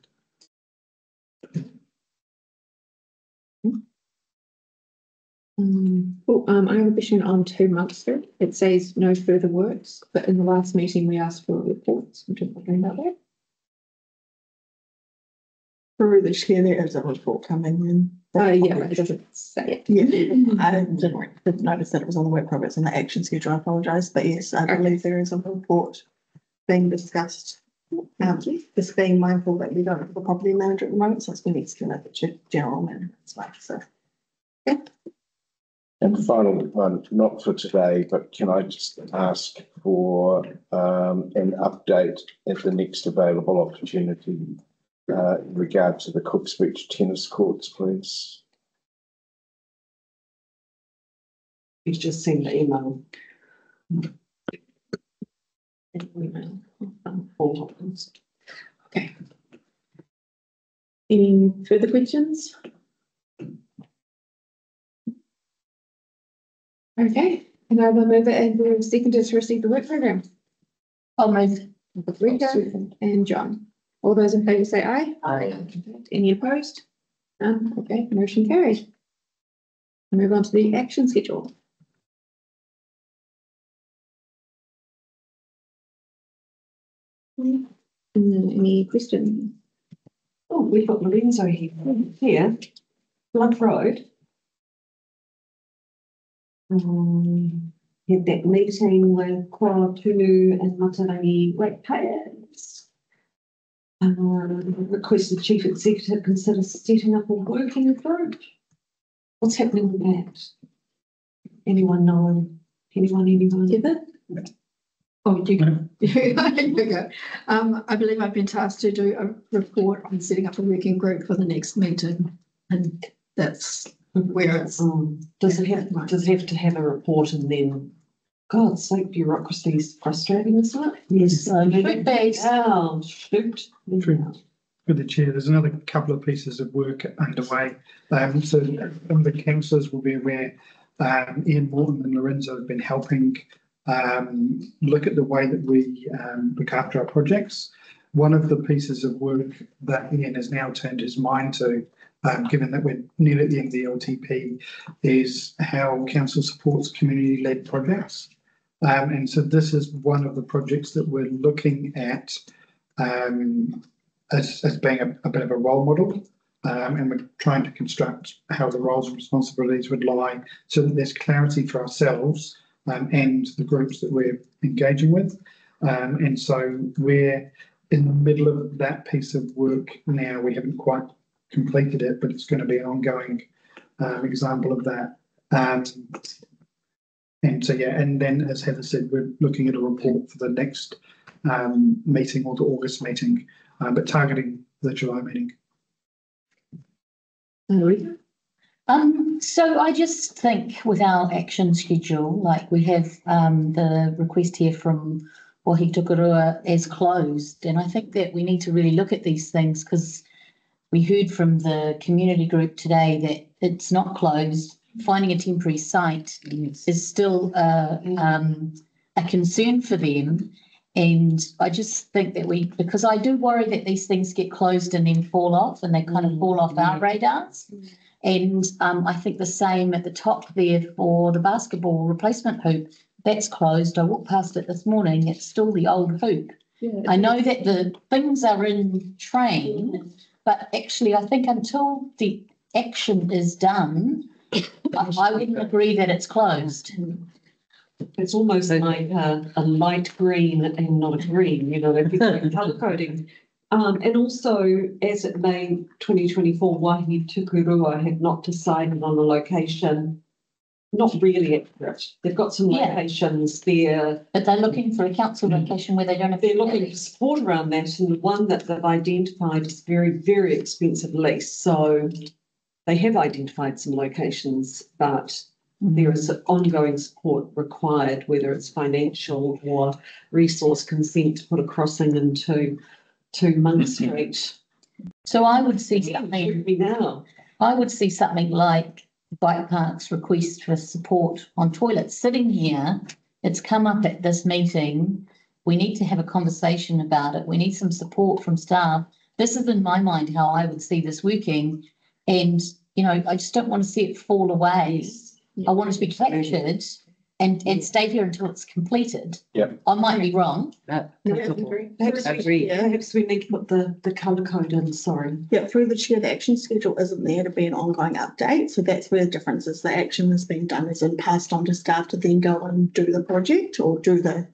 I have a question on 2 months through. It says no further works, but in the last meeting we asked for reports. I'm just wondering about that. Through the chair, there is a report coming in. It doesn't say it. Yeah, I didn't notice that it was on the work progress and the action schedule. I apologise, but yes, I believe there is a report being discussed. Just being mindful that we don't have a property manager at the moment, so it's been escalated to general manager as well. So, yeah. And the final one, not for today, but can I just ask for an update at the next available opportunity in regard to the Cooks Beach tennis courts, please? You've just seen the email. Okay. Any further questions? Okay, and I will move it and we'll second to receive the work program. I'll move. Rita and John. All those in favour say aye. Aye. Any opposed? None. Okay, motion carried. Move on to the action schedule. Any questions? Oh, we've got Lorenzo here. Blunt Road. Had that meeting with Korapunu and Matarangi ratepayers. Requested Chief Executive consider setting up a working group. What's happening with that? Anyone know? Anyone? Ever? Oh, you go. You go. I believe I've been tasked to do a report on setting up a working group for the next meeting, and that's where it's. Does it have to have a report and then? God's sake, bureaucracy is frustrating, isn't it? Yes. Through the chair, there's another couple of pieces of work underway. So some of the councillors will be aware. Ian Morton and Lorenzo have been helping look at the way that we look after our projects. One of the pieces of work that Ian has now turned his mind to, given that we're near at the end of the LTP, is how council supports community-led projects. And so this is one of the projects that we're looking at as being a bit of a role model. And we're trying to construct how the roles and responsibilities would lie so that there's clarity for ourselves and the groups that we're engaging with. And so we're in the middle of that piece of work now. We haven't quite completed it, but it's going to be an ongoing example of that. And so, yeah, and then as Heather said, we're looking at a report for the next meeting or the August meeting, but targeting the July meeting. So I just think with our action schedule, like we have the request here from Waihi Tukurua as closed, and I think that we need to really look at these things because we heard from the community group today that it's not closed. Finding a temporary site is still a concern for them. And I just think that because I do worry that these things get closed and then fall off and they kind of fall off our radars. And I think the same at the top there for the basketball replacement hoop. That's closed. I walked past it this morning. It's still the old hoop. Yeah. I know that the things are in train, but actually I think until the action is done, I wouldn't agree that it's closed. It's almost like a light green and not a green, if it's like colour coding. And also, as it may 2024, Waihi Tukurua have not decided on the location. Not really accurate. They've got some locations there. But they're looking for a council location where they don't have. They're looking for support around that, and the one that they've identified is very, very expensive lease. So they have identified some locations, but there is ongoing support required, whether it's financial or resource consent to put a crossing into Mung Street. So I would see something now. I would see something like Bike Park's request for support on toilets sitting here. It's come up at this meeting. We need to have a conversation about it. We need some support from staff. This is in my mind how I would see this working. And, I just don't want to see it fall away. I want it to be captured and stay here until it's completed. Yeah. I might be wrong. Perhaps we need to put the colour code in, sorry. Yeah, through the chair, the action schedule isn't there to be an ongoing update. So that's where the difference is. The action is being done as in passed on to staff to then go and do the project or do the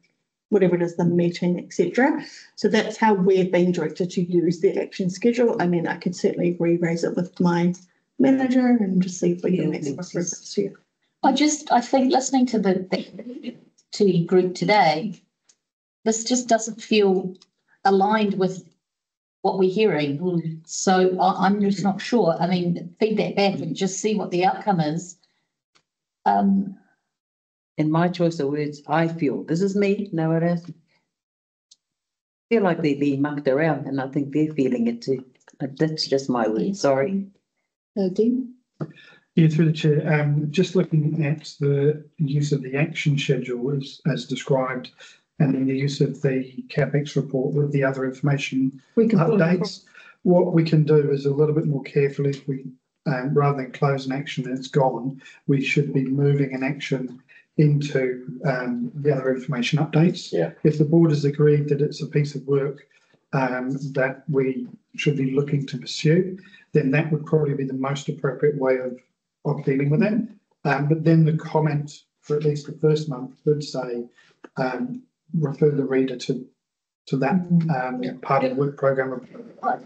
whatever it is, the meeting, etc. So that's how we're being directed to use the action schedule. I mean, I could certainly re-raise it with my manager and just see if we can make some progress here. I think listening to the group today, this just doesn't feel aligned with what we're hearing. So I'm just not sure. I mean, feed that back and just see what the outcome is. In my choice of words, I feel, this is me, no one else. I feel like they're being mucked around and I think they're feeling it too. But that's just my word, sorry. Dean? Yeah, through the chair, just looking at the use of the action schedule as described, and then the use of the CAPEX report with the other information updates. What we can do is a little bit more carefully, if we, rather than close an action and it's gone, we should be moving an action into the other information updates. Yeah. If the board has agreed that it's a piece of work that we should be looking to pursue, then that would probably be the most appropriate way of dealing with it. But then the comment for at least the first month would say, refer the reader to that part of the work program.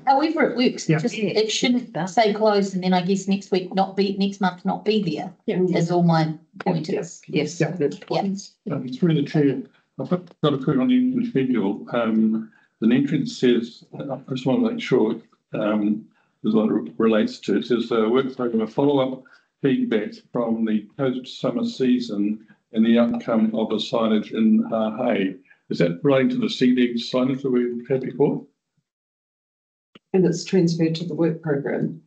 However it works, Yeah. just it shouldn't say closed and then I guess next month not be there. Yeah. Is all my point is. Yes, Yeah. good point. Through the chair, I've got a quick on the schedule. The entrance says, I just want to make sure there's what it relates to. It says work program, a follow-up feedback from the post-summer season and the outcome of the signage in Hāhei. Is that relating to the CD signage that we've had before? And it's transferred to the work program.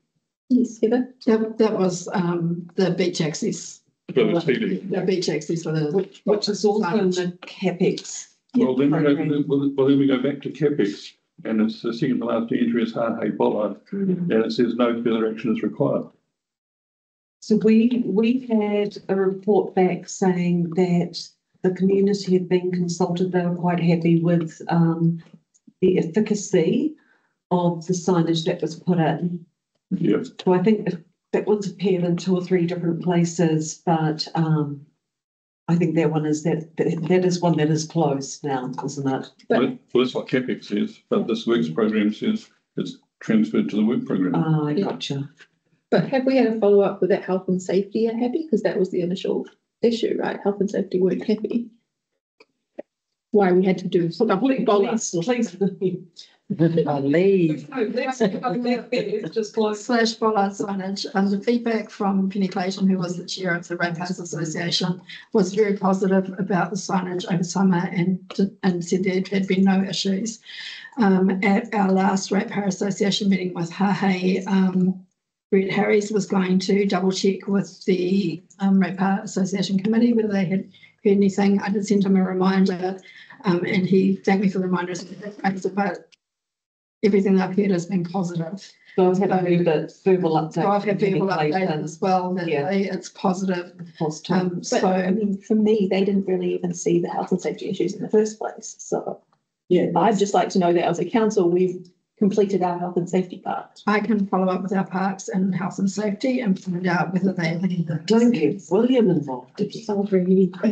Yes, Heather. That was the beach access. For the CD. The beach access for the. Which is also in the CAPEX. Well, then we go back to CAPEX, and it's the second to last entry is Hāhei Bollard, and it says no further action is required. So we had a report back saying that the community had been consulted. They were quite happy with the efficacy of the signage that was put in. Yeah. So I think that one's appeared in 2 or 3 different places, but I think that one is that is one that is closed now, isn't it? Well, that's what CAPEX says, but this works program says it's transferred to the work program. I gotcha. But have we had a follow-up with that health and safety are happy? Because that was the initial issue, right? Health and safety weren't happy. Why we had to do complete bollocks. I leave. Just close. Slash bollard signage. The feedback from Penny Clayton, who was the chair of the Ratepayers Association, was very positive about the signage over summer and said there had been no issues. At our last Ratepayer Association meeting with Hāhei, Brett Harris was going to double check with the Ratepayer Association committee whether they had heard anything. I did send him a reminder and he thanked me for the reminders, but everything that I've heard has been positive. So I've had a verbal update. So I've had verbal update as well that it's positive. But I mean, for me, they didn't really even see the health and safety issues in the first place. So I'd just like to know that as a council, we've completed our health and safety part. I can follow up with our parks and health and safety and find out whether they don't get William involved. It's all really. I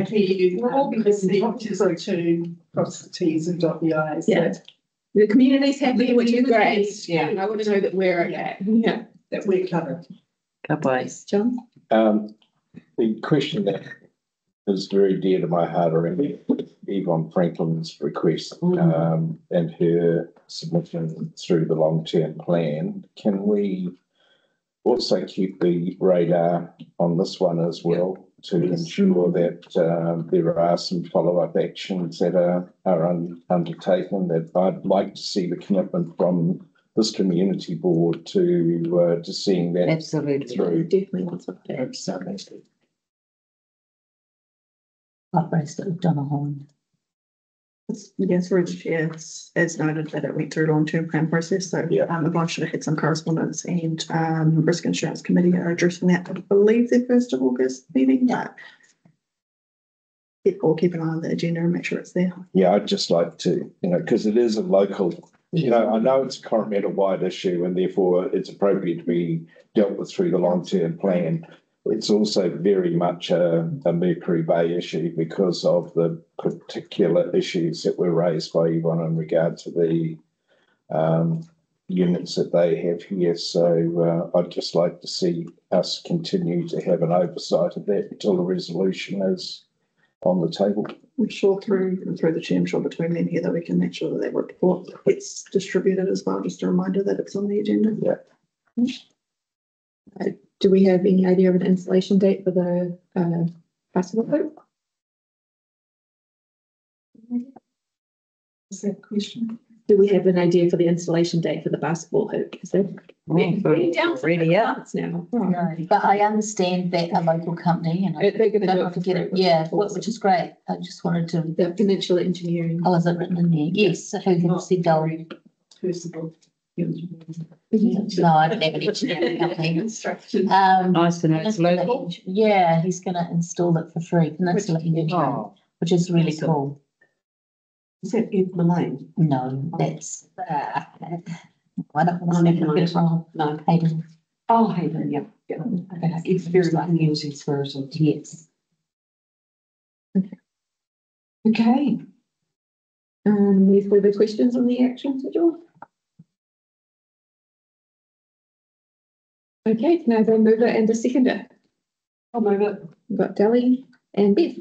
hear you. We're all listening to cross the T's and dot the I's. Yeah. The community's happy, which is great. Yeah. And I want to know that we're okay. Yeah. That we're covered. Bye-bye. John? The question that is very dear to my heart already, Yvonne Franklin's request and her submission through the long-term plan. Can we also keep the radar on this one as well to ensure that there are some follow-up actions that are undertaken? That I'd like to see the commitment from this community board to seeing that Absolutely through. Definitely want something. Absolutely. I've raised it with Donna Holland. Yes, through the chair, as noted that it went through a long-term plan process. So Yvonne should have had some correspondence and Risk Insurance Committee are addressing that, I believe, their 1st of August meeting. But keep an eye on the agenda and make sure it's there. Yeah, I'd just like to, because it is a local, I know it's a Correspondence-wide issue and therefore it's appropriate to be dealt with through the long-term plan. It's also very much a Mercury Bay issue because of the particular issues that were raised by Yvonne in regard to the units that they have here. So I'd just like to see us continue to have an oversight of that until the resolution is on the table. I'm sure through the chair, I'm sure between me and Heather, we can make sure that report gets distributed as well. Just a reminder that it's on the agenda. Yeah. Do we have any idea of an installation date for the basketball hoop? Is that a question? Do we have an idea for the installation date for the basketball hoop? Is there Really, yeah. Now. No, but I understand that a local company, and I They're going to do don't it forget it, for yeah, which is great. I just wanted to, the Peninsula Engineering. oh, is it written in there? Yes, who can see Dolly? Personal. No, I don't have an engineering company. Construction. Nice to know it's Peninsula local. Yeah, he's gonna install it for free, Peninsula Engineering, Oh, which is really awesome. cool. Is that Ed Malane? No, that's, I don't want Oh, to never get mind. it wrong. No. Hayden, Oh, Hayden, yeah. It's very community spirited. yes. Okay. Any further questions on the action schedule? Okay, can I have a mover and a seconder? I'll move it. We've got Deli and Beth.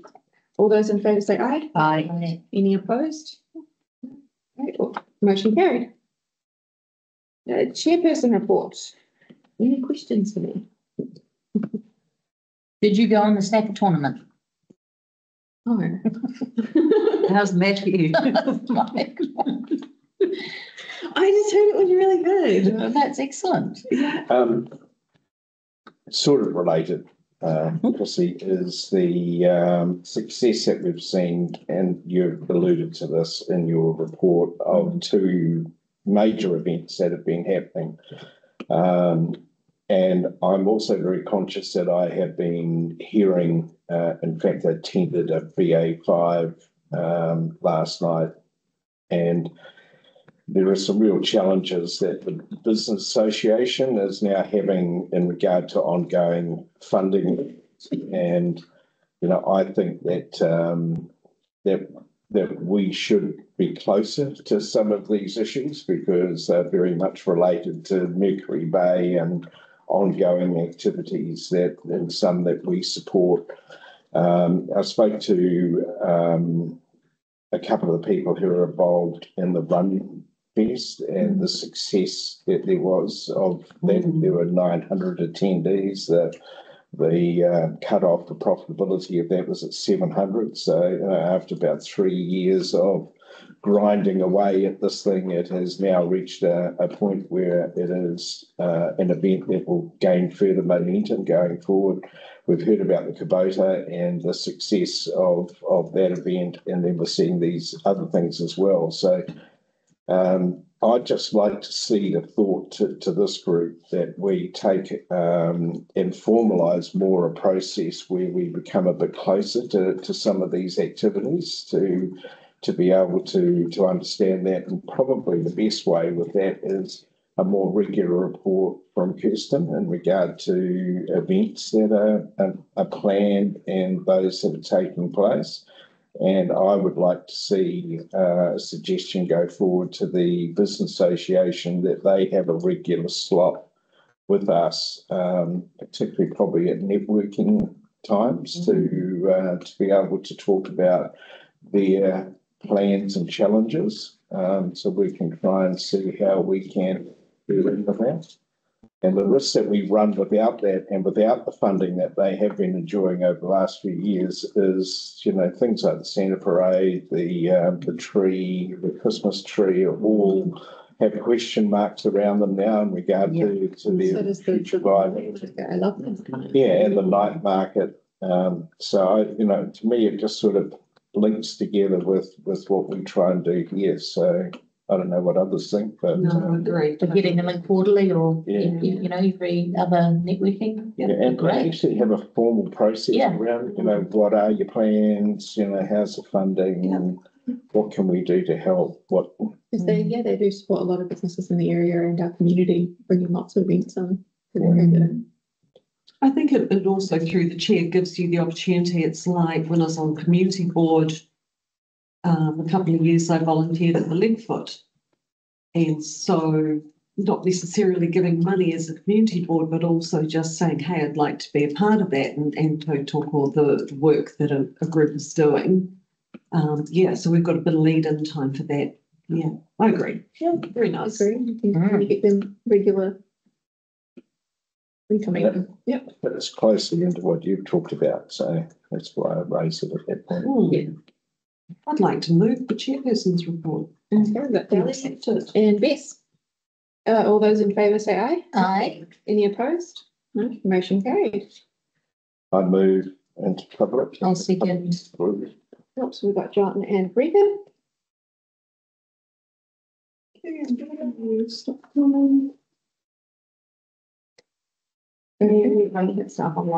All those in favour say aye. Aye. Any opposed? Right, motion carried. Chairperson report. Any questions for me? Did you go on the snapper tournament? Oh. How's Matthew? I just heard it was really good. That's excellent. Sort of related, obviously, is the success that we've seen, and you've alluded to this in your report, of two major events that have been happening. And I'm also very conscious that I have been hearing, in fact, I attended a BA5 last night, and there are some real challenges that the Business Association is now having in regard to ongoing funding. And, you know, I think that that we should be closer to some of these issues because they're very much related to Mercury Bay and ongoing activities that, and some that we support. I spoke to a couple of the people who are involved in the Run Fest and the success that there was of that. There were 900 attendees. The cut-off for profitability of that was at 700. So after about 3 years of grinding away at this thing, it has now reached a point where it is an event that will gain further momentum going forward. We've heard about the Kubota and the success of that event, and then we're seeing these other things as well. So I'd just like to see the thought to this group that we take and formalise more a process where we become a bit closer to some of these activities to be able to understand that. And probably the best way with that is a more regular report from Kirsten in regard to events that are planned and those that are taking place. And I would like to see a suggestion go forward to the Business Association that they have a regular slot with us, particularly probably at networking times, to be able to talk about their plans and challenges, so we can try and see how we can do that. And the risks that we run without that and without the funding that they have been enjoying over the last few years is, you know, things like the Santa Parade, the tree, the Christmas tree, all have question marks around them now in regard to their future viability. I love that. Yeah, and the night market. So, you know, to me, it just sort of links together with what we try and do here. So I don't know what others think, but no, I agree. For getting them in quarterly or you know, every other networking. Yeah, and actually have a formal process around, you know, what are your plans, you know, how's the funding, and what can we do to help? What? Because they do support a lot of businesses in the area and our community, bringing lots of events on. I think it also, through the chair, gives you the opportunity. It's like when I was on community board, a couple of years I volunteered at the Ligfoot, and so not necessarily giving money as a community board, but also just saying, hey, I'd like to be a part of that and to talk all the work that a group is doing. So we've got a bit of lead in time for that. Yeah, I agree. Yeah, very nice. I agree. You get them regular. But it's closely into what you've talked about, so that's why I raised it at that point. Yeah. I'd like to move the chairperson's report. Okay, we've got Dali and Bess. All those in favour say aye. Aye. Any opposed? No, motion carried. I move into public. I'll second. So we've got John and Regan. Stop coming. And we hit stuff online.